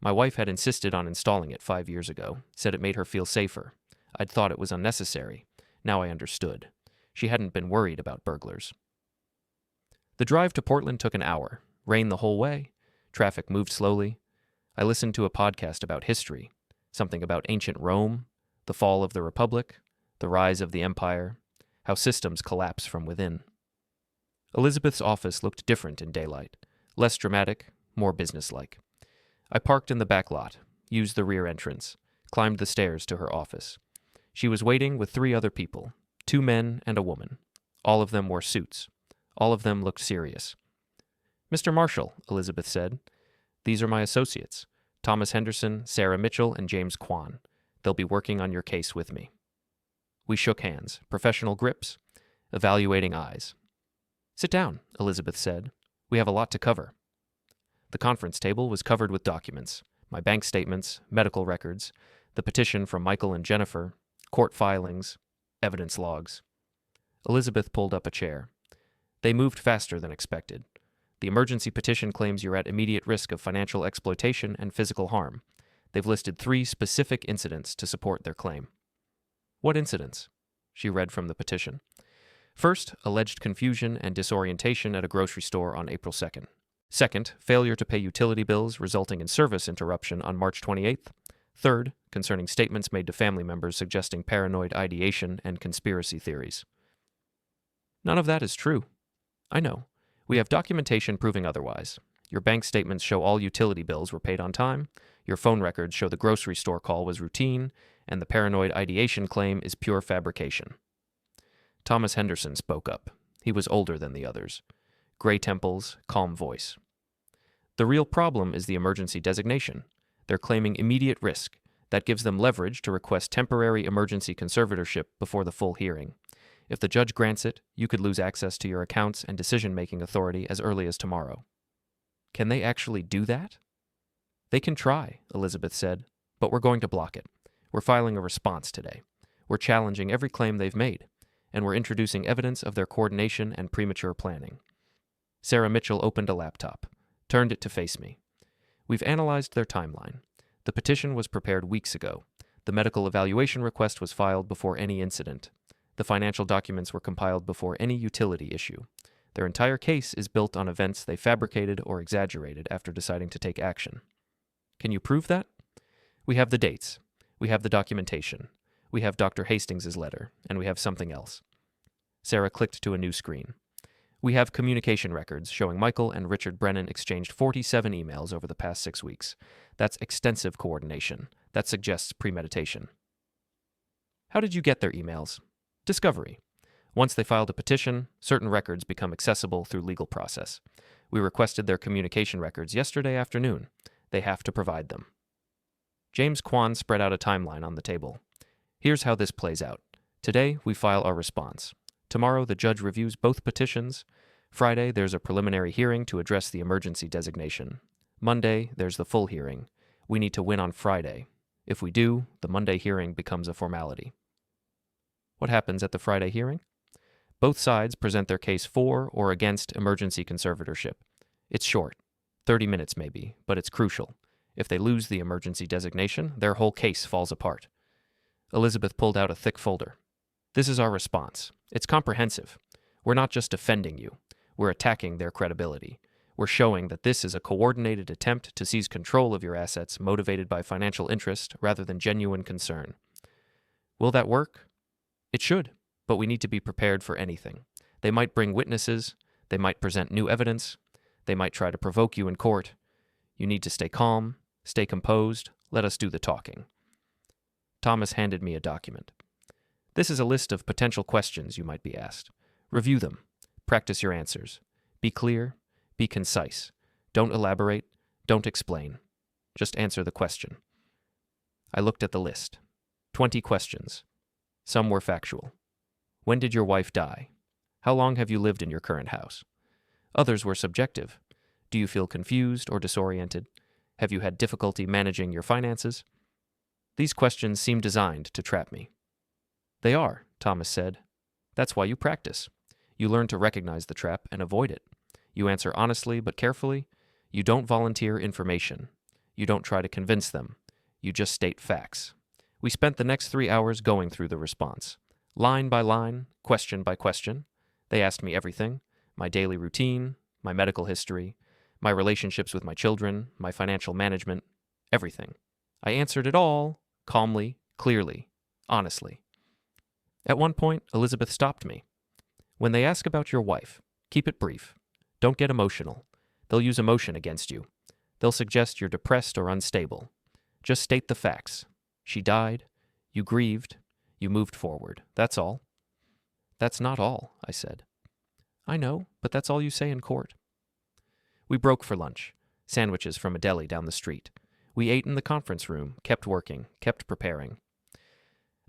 My wife had insisted on installing it 5 years ago, said it made her feel safer. I'd thought it was unnecessary. Now I understood. She hadn't been worried about burglars. The drive to Portland took an hour. Rain the whole way. Traffic moved slowly. I listened to a podcast about history, something about ancient Rome, the fall of the Republic, the rise of the Empire, how systems collapse from within. Elizabeth's office looked different in daylight, less dramatic, more businesslike. I parked in the back lot, used the rear entrance, climbed the stairs to her office. She was waiting with 3 other people, 2 men and a woman. All of them wore suits. All of them looked serious. Mr. Marshall, Elizabeth said. These are my associates, Thomas Henderson, Sarah Mitchell, and James Kwan. They'll be working on your case with me. We shook hands, professional grips, evaluating eyes. Sit down, Elizabeth said. We have a lot to cover. The conference table was covered with documents, my bank statements, medical records, the petition from Michael and Jennifer, court filings, evidence logs. Elizabeth pulled up a chair. They moved faster than expected. The emergency petition claims you're at immediate risk of financial exploitation and physical harm. They've listed 3 specific incidents to support their claim. What incidents? She read from the petition. First, alleged confusion and disorientation at a grocery store on April 2nd. Second, failure to pay utility bills resulting in service interruption on March 28th. Third, concerning statements made to family members suggesting paranoid ideation and conspiracy theories. None of that is true. I know. We have documentation proving otherwise. Your bank statements show all utility bills were paid on time, your phone records show the grocery store call was routine, and the paranoid ideation claim is pure fabrication. Thomas Henderson spoke up. He was older than the others. Gray temples, calm voice. The real problem is the emergency designation. They're claiming immediate risk. That gives them leverage to request temporary emergency conservatorship before the full hearing. If the judge grants it, you could lose access to your accounts and decision-making authority as early as tomorrow. Can they actually do that? They can try, Elizabeth said, but we're going to block it. We're filing a response today. We're challenging every claim they've made, and we're introducing evidence of their coordination and premature planning. Sarah Mitchell opened a laptop, turned it to face me. We've analyzed their timeline. The petition was prepared weeks ago. The medical evaluation request was filed before any incident. The financial documents were compiled before any utility issue. Their entire case is built on events they fabricated or exaggerated after deciding to take action. Can you prove that? We have the dates. We have the documentation. We have Dr. Hastings' letter, and we have something else. Sarah clicked to a new screen. We have communication records showing Michael and Richard Brennan exchanged 47 emails over the past 6 weeks. That's extensive coordination. That suggests premeditation. How did you get their emails? Discovery. Once they filed a petition, certain records become accessible through legal process. We requested their communication records yesterday afternoon. They have to provide them. James Kwan spread out a timeline on the table. Here's how this plays out. Today, we file our response. Tomorrow, the judge reviews both petitions. Friday, there's a preliminary hearing to address the emergency designation. Monday, there's the full hearing. We need to win on Friday. If we do, the Monday hearing becomes a formality. What happens at the Friday hearing? Both sides present their case for or against emergency conservatorship. It's short, 30 minutes maybe, but it's crucial. If they lose the emergency designation, their whole case falls apart. Elizabeth pulled out a thick folder. This is our response. It's comprehensive. We're not just defending you. We're attacking their credibility. We're showing that this is a coordinated attempt to seize control of your assets motivated by financial interest rather than genuine concern. Will that work? It should, but we need to be prepared for anything. They might bring witnesses. They might present new evidence. They might try to provoke you in court. You need to stay calm, stay composed. Let us do the talking. Thomas handed me a document. This is a list of potential questions you might be asked. Review them. Practice your answers. Be clear. Be concise. Don't elaborate. Don't explain. Just answer the question. I looked at the list. 20 questions. Some were factual. When did your wife die? How long have you lived in your current house? Others were subjective. Do you feel confused or disoriented? Have you had difficulty managing your finances? These questions seem designed to trap me. They are, Thomas said. That's why you practice. You learn to recognize the trap and avoid it. You answer honestly but carefully. You don't volunteer information. You don't try to convince them. You just state facts. We spent the next 3 hours going through the response. Line by line, question by question. They asked me everything. My daily routine, my medical history, my relationships with my children, my financial management, everything. I answered it all, calmly, clearly, honestly. At one point, Elizabeth stopped me. When they ask about your wife, keep it brief. Don't get emotional. They'll use emotion against you. They'll suggest you're depressed or unstable. Just state the facts. She died. You grieved. You moved forward. That's all. That's not all, I said. I know, but that's all you say in court. We broke for lunch. Sandwiches from a deli down the street. We ate in the conference room, kept working, kept preparing.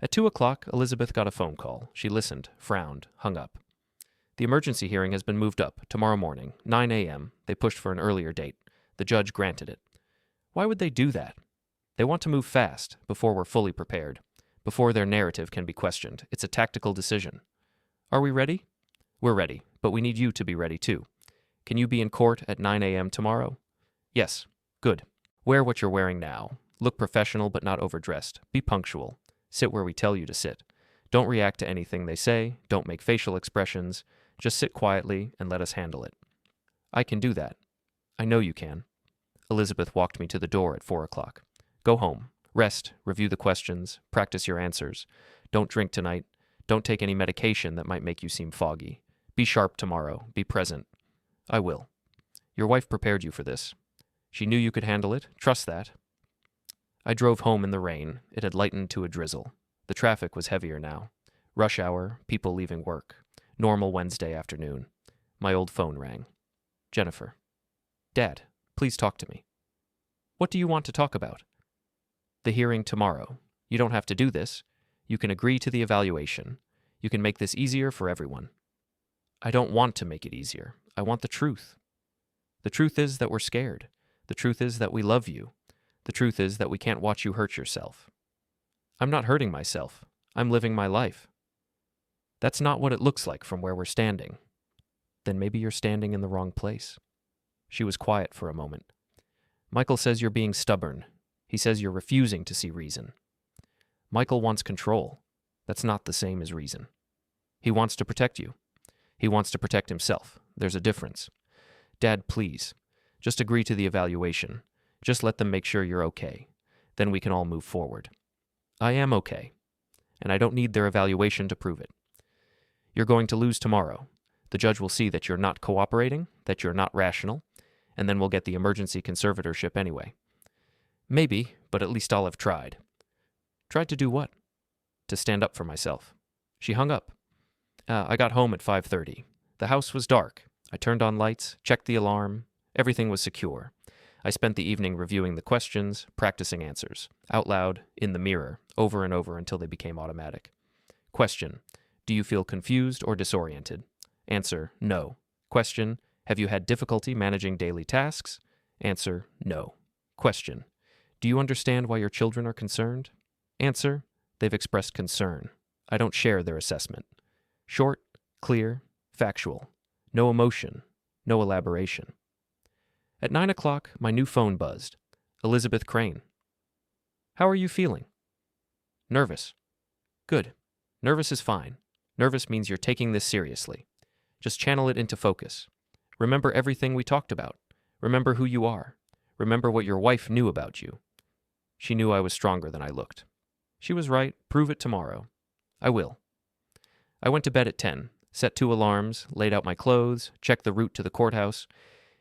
At 2 o'clock, Elizabeth got a phone call. She listened, frowned, hung up. The emergency hearing has been moved up, tomorrow morning, 9 a.m. They pushed for an earlier date. The judge granted it. Why would they do that? They want to move fast, before we're fully prepared, before their narrative can be questioned. It's a tactical decision. Are we ready? We're ready, but we need you to be ready too. Can you be in court at 9 a.m. tomorrow? Yes. Good. Wear what you're wearing now. Look professional but not overdressed. Be punctual. Sit where we tell you to sit. Don't react to anything they say. Don't make facial expressions. Just sit quietly and let us handle it. I can do that. I know you can. Elizabeth walked me to the door at 4 o'clock. Go home. Rest. Review the questions. Practice your answers. Don't drink tonight. Don't take any medication that might make you seem foggy. Be sharp tomorrow. Be present. I will. Your wife prepared you for this. She knew you could handle it. Trust that. I drove home in the rain. It had lightened to a drizzle. The traffic was heavier now. Rush hour, people leaving work. Normal Wednesday afternoon. My old phone rang. Jennifer. Dad, please talk to me. What do you want to talk about? The hearing tomorrow. You don't have to do this. You can agree to the evaluation. You can make this easier for everyone. I don't want to make it easier. I want the truth. The truth is that we're scared. The truth is that we love you. The truth is that we can't watch you hurt yourself. I'm not hurting myself. I'm living my life. That's not what it looks like from where we're standing. Then maybe you're standing in the wrong place. She was quiet for a moment. Michael says you're being stubborn. He says you're refusing to see reason. Michael wants control. That's not the same as reason. He wants to protect you. He wants to protect himself. There's a difference. Dad, please. Just agree to the evaluation. Just let them make sure you're okay. Then we can all move forward. I am okay. And I don't need their evaluation to prove it. You're going to lose tomorrow. The judge will see that you're not cooperating, that you're not rational, and then we'll get the emergency conservatorship anyway. Maybe, but at least I'll have tried. Tried to do what? To stand up for myself. She hung up. I got home at 5:30. The house was dark. I turned on lights, checked the alarm. Everything was secure. I spent the evening reviewing the questions, practicing answers, out loud, in the mirror, over and over until they became automatic. Question: do you feel confused or disoriented? Answer: no. Question: have you had difficulty managing daily tasks? Answer: no. Question: do you understand why your children are concerned? Answer: they've expressed concern. I don't share their assessment. Short, clear, factual. No emotion, no elaboration. At 9 o'clock, my new phone buzzed. Elizabeth Crane. How are you feeling? Nervous. Good. Nervous is fine. Nervous means you're taking this seriously. Just channel it into focus. Remember everything we talked about. Remember who you are. Remember what your wife knew about you. She knew I was stronger than I looked. She was right. Prove it tomorrow. I will. I went to bed at 10, set 2 alarms, laid out my clothes, checked the route to the courthouse.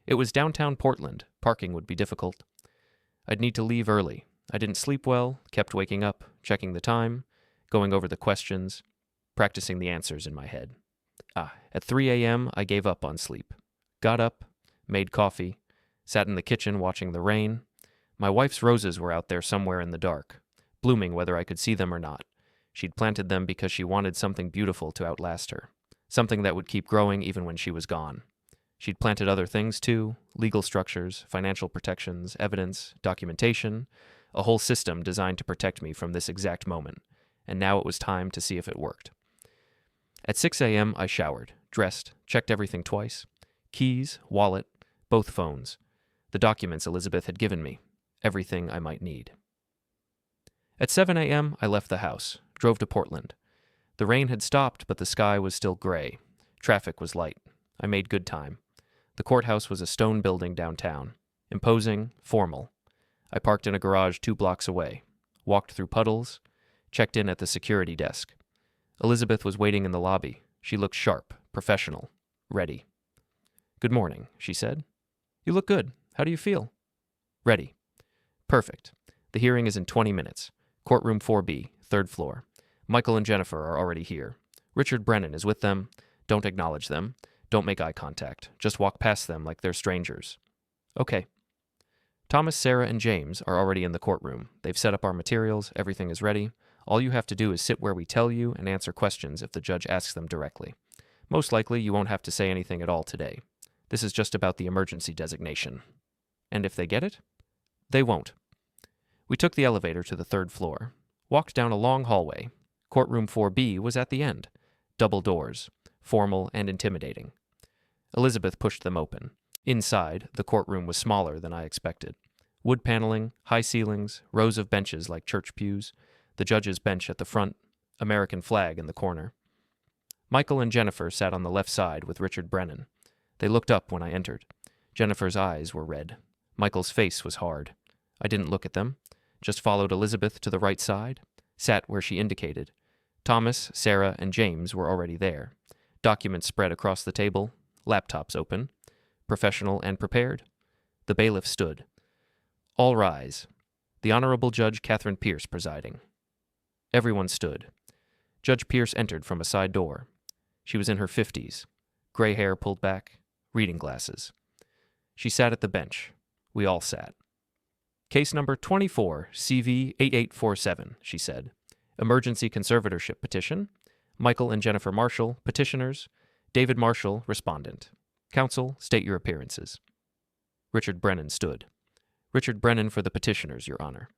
It was downtown Portland. Parking would be difficult. I'd need to leave early. I didn't sleep well, kept waking up, checking the time, going over the questions, practicing the answers in my head. At 3 a.m., I gave up on sleep. Got up, made coffee, sat in the kitchen watching the rain. My wife's roses were out there somewhere in the dark, blooming whether I could see them or not. She'd planted them because she wanted something beautiful to outlast her, something that would keep growing even when she was gone. She'd planted other things too, legal structures, financial protections, evidence, documentation, a whole system designed to protect me from this exact moment, and now it was time to see if it worked. At 6 a.m., I showered, dressed, checked everything twice. Keys, wallet, both phones, the documents Elizabeth had given me, everything I might need. At 7 a.m., I left the house, drove to Portland. The rain had stopped, but the sky was still gray. Traffic was light. I made good time. The courthouse was a stone building downtown, imposing, formal. I parked in a garage 2 blocks away, walked through puddles, checked in at the security desk. Elizabeth was waiting in the lobby. She looked sharp, professional, ready. "Good morning," she said. "You look good. How do you feel?" "Ready." "Perfect. The hearing is in 20 minutes. Courtroom 4B, 3rd floor. Michael and Jennifer are already here. Richard Brennan is with them. Don't acknowledge them. Don't make eye contact. Just walk past them like they're strangers." "Okay." "Thomas, Sarah, and James are already in the courtroom. They've set up our materials. Everything is ready. All you have to do is sit where we tell you and answer questions if the judge asks them directly. Most likely, you won't have to say anything at all today. This is just about the emergency designation. And if they get it? They won't." We took the elevator to the 3rd floor, walked down a long hallway. Courtroom 4B was at the end. Double doors, formal and intimidating. Elizabeth pushed them open. Inside, the courtroom was smaller than I expected. Wood paneling, high ceilings, rows of benches like church pews, the judge's bench at the front, American flag in the corner. Michael and Jennifer sat on the left side with Richard Brennan. They looked up when I entered. Jennifer's eyes were red. Michael's face was hard. I didn't look at them, just followed Elizabeth to the right side, sat where she indicated. Thomas, Sarah, and James were already there. Documents spread across the table, laptops open. Professional and prepared. The bailiff stood. "All rise." The Honorable Judge Catherine Pierce presiding. Everyone stood. Judge Pierce entered from a side door. She was in her 50s, gray hair pulled back, reading glasses. She sat at the bench. We all sat. "Case number 24, CV 8847, she said. Emergency conservatorship petition. Michael and Jennifer Marshall, petitioners. David Marshall, respondent. Counsel, state your appearances." Richard Brennan stood. Richard Brennan for the petitioners, Your Honor.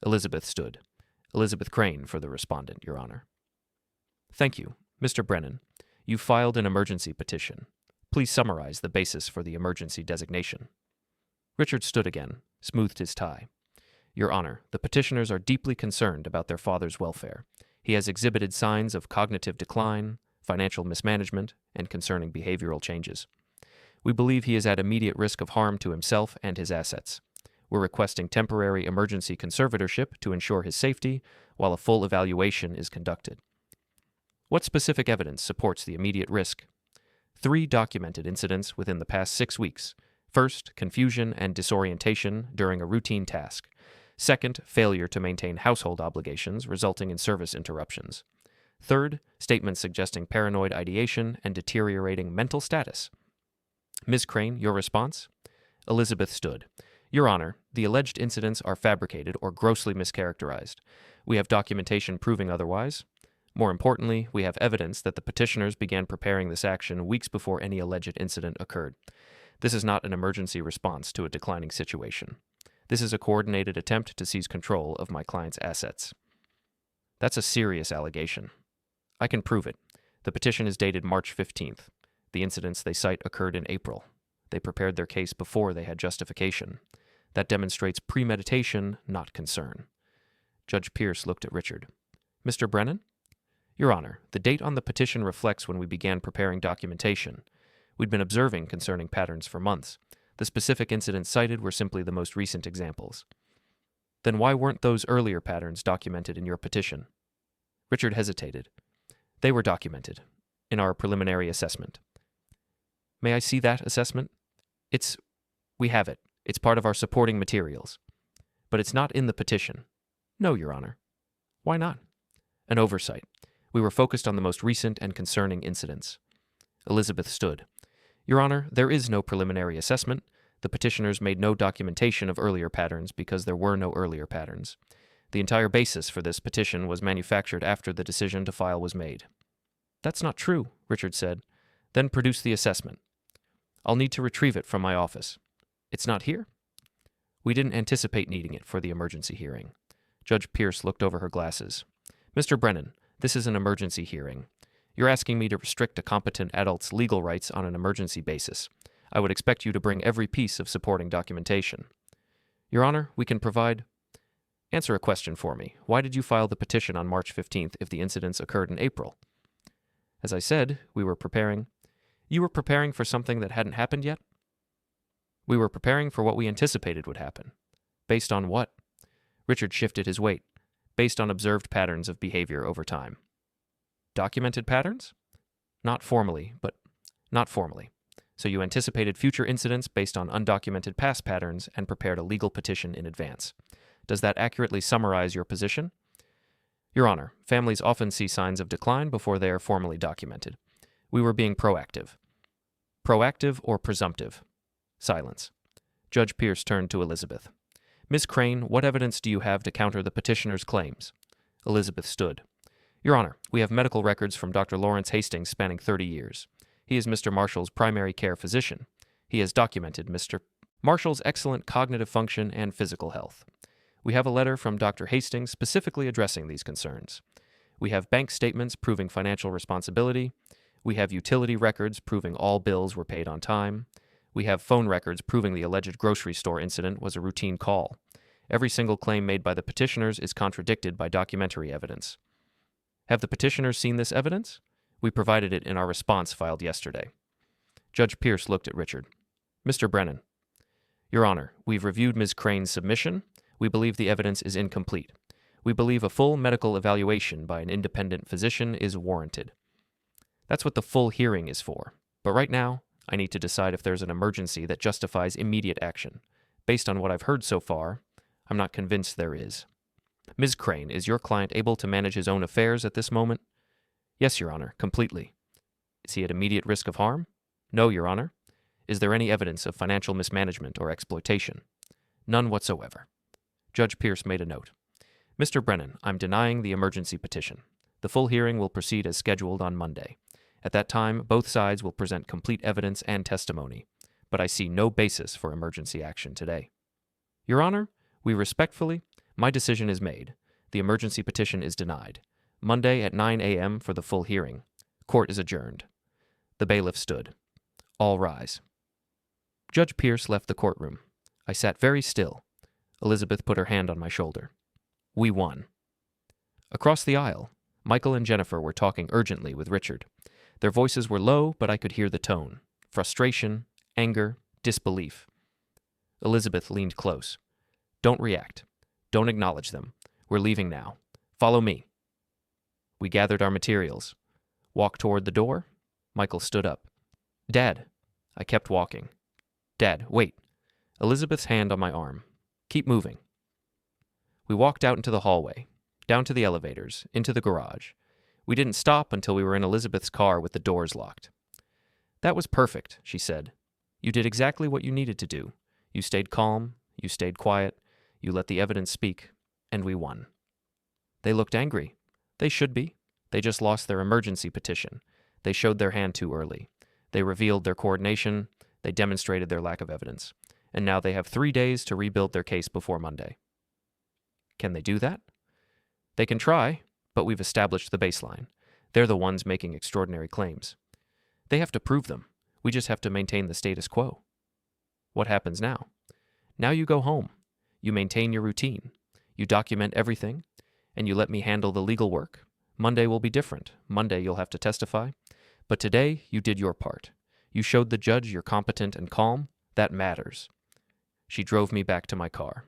Elizabeth stood. Elizabeth Crane for the respondent, Your Honor. Thank you. Mr. Brennan, you filed an emergency petition. Please summarize the basis for the emergency designation. Richard stood again, smoothed his tie. Your Honor, the petitioners are deeply concerned about their father's welfare. He has exhibited signs of cognitive decline, financial mismanagement, and concerning behavioral changes. We believe he is at immediate risk of harm to himself and his assets. We're requesting temporary emergency conservatorship to ensure his safety while a full evaluation is conducted. What specific evidence supports the immediate risk? 3 documented incidents within the past 6 weeks. First, confusion and disorientation during a routine task. Second, failure to maintain household obligations resulting in service interruptions. Third, statements suggesting paranoid ideation and deteriorating mental status. Ms. Crane, your response? Elizabeth stood. Your Honor, the alleged incidents are fabricated or grossly mischaracterized. We have documentation proving otherwise. More importantly, we have evidence that the petitioners began preparing this action weeks before any alleged incident occurred. This is not an emergency response to a declining situation. This is a coordinated attempt to seize control of my client's assets. That's a serious allegation. I can prove it. The petition is dated March 15th. The incidents they cite occurred in April. They prepared their case before they had justification. That demonstrates premeditation, not concern. Judge Pierce looked at Richard. Mr. Brennan? Your Honor, the date on the petition reflects when we began preparing documentation. We'd been observing concerning patterns for months. The specific incidents cited were simply the most recent examples. Then why weren't those earlier patterns documented in your petition? Richard hesitated. They were documented in our preliminary assessment. May I see that assessment? We have it. It's part of our supporting materials. But it's not in the petition. No, Your Honor. Why not? An oversight. We were focused on the most recent and concerning incidents. Elizabeth stood. Your Honor, there is no preliminary assessment. The petitioners made no documentation of earlier patterns because there were no earlier patterns. The entire basis for this petition was manufactured after the decision to file was made. That's not true, Richard said. Then produce the assessment. I'll need to retrieve it from my office. It's not here? We didn't anticipate needing it for the emergency hearing. Judge Pierce looked over her glasses. Mr. Brennan, this is an emergency hearing. You're asking me to restrict a competent adult's legal rights on an emergency basis. I would expect you to bring every piece of supporting documentation. Your Honor, we can provide... Answer a question for me. Why did you file the petition on March 15th if the incidents occurred in April? As I said, we were preparing... You were preparing for something that hadn't happened yet? We were preparing for what we anticipated would happen. Based on what? Richard shifted his weight. Based on observed patterns of behavior over time. Documented patterns? Not formally. So you anticipated future incidents based on undocumented past patterns and prepared a legal petition in advance. Does that accurately summarize your position? Your Honor, families often see signs of decline before they are formally documented. We were being proactive. Proactive or presumptive? Silence. Judge Pierce turned to Elizabeth. Ms. Crane, what evidence do you have to counter the petitioner's claims? Elizabeth stood. Your Honor, we have medical records from Dr. Lawrence Hastings spanning 30 years. He is Mr. Marshall's primary care physician. He has documented Mr. Marshall's excellent cognitive function and physical health. We have a letter from Dr. Hastings specifically addressing these concerns. We have bank statements proving financial responsibility. We have utility records proving all bills were paid on time. We have phone records proving the alleged grocery store incident was a routine call. Every single claim made by the petitioners is contradicted by documentary evidence. Have the petitioners seen this evidence? We provided it in our response filed yesterday. Judge Pierce looked at Richard. Mr. Brennan. Your Honor, we've reviewed Ms. Crane's submission. We believe the evidence is incomplete. We believe a full medical evaluation by an independent physician is warranted. That's what the full hearing is for. But right now, I need to decide if there's an emergency that justifies immediate action. Based on what I've heard so far, I'm not convinced there is. Ms. Crane, is your client able to manage his own affairs at this moment? Yes, Your Honor, completely. Is he at immediate risk of harm? No, Your Honor. Is there any evidence of financial mismanagement or exploitation? None whatsoever. Judge Pierce made a note. Mr. Brennan, I'm denying the emergency petition. The full hearing will proceed as scheduled on Monday. At that time, both sides will present complete evidence and testimony. but I see no basis for emergency action today. Your Honor, my decision is made. The emergency petition is denied. Monday at 9 a.m. for the full hearing. Court is adjourned. The bailiff stood. All rise. Judge Pierce left the courtroom. I sat very still. Elizabeth put her hand on my shoulder. We won. Across the aisle, Michael and Jennifer were talking urgently with Richard. Their voices were low, but I could hear the tone. Frustration, anger, disbelief. Elizabeth leaned close. Don't react. Don't acknowledge them. We're leaving now. Follow me. We gathered our materials. Walked toward the door. Michael stood up. Dad. I kept walking. Dad, wait. Elizabeth's hand on my arm. Keep moving. We walked out into the hallway, down to the elevators, into the garage. We didn't stop until we were in Elizabeth's car with the doors locked. That was perfect, she said. You did exactly what you needed to do. You stayed calm, you stayed quiet, you let the evidence speak, and we won. They looked angry. They should be. They just lost their emergency petition. They showed their hand too early. They revealed their coordination. They demonstrated their lack of evidence. And now they have 3 days to rebuild their case before Monday. Can they do that? They can try, but we've established the baseline. They're the ones making extraordinary claims. They have to prove them. We just have to maintain the status quo. What happens now? Now you go home. You maintain your routine. You document everything, and you let me handle the legal work. Monday will be different. Monday you'll have to testify. But today you did your part. You showed the judge you're competent and calm. That matters. She drove me back to my car.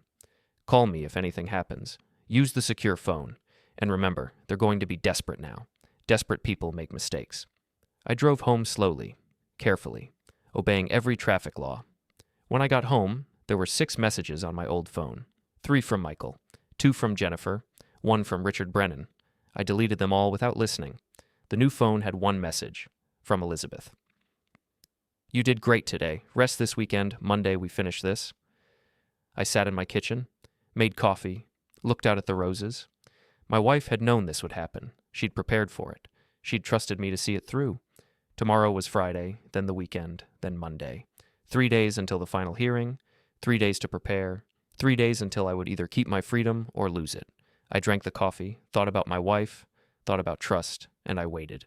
Call me if anything happens. Use the secure phone. And remember, they're going to be desperate now. Desperate people make mistakes. I drove home slowly, carefully, obeying every traffic law. When I got home, there were 6 messages on my old phone. 3 from Michael, 2 from Jennifer, 1 from Richard Brennan. I deleted them all without listening. The new phone had 1 message, from Elizabeth. You did great today. Rest this weekend. Monday we finish this. I sat in my kitchen, made coffee, looked out at the roses. My wife had known this would happen. She'd prepared for it. She'd trusted me to see it through. Tomorrow was Friday, then the weekend, then Monday. 3 days until the final hearing, 3 days to prepare, 3 days until I would either keep my freedom or lose it. I drank the coffee, thought about my wife, thought about trust, and I waited.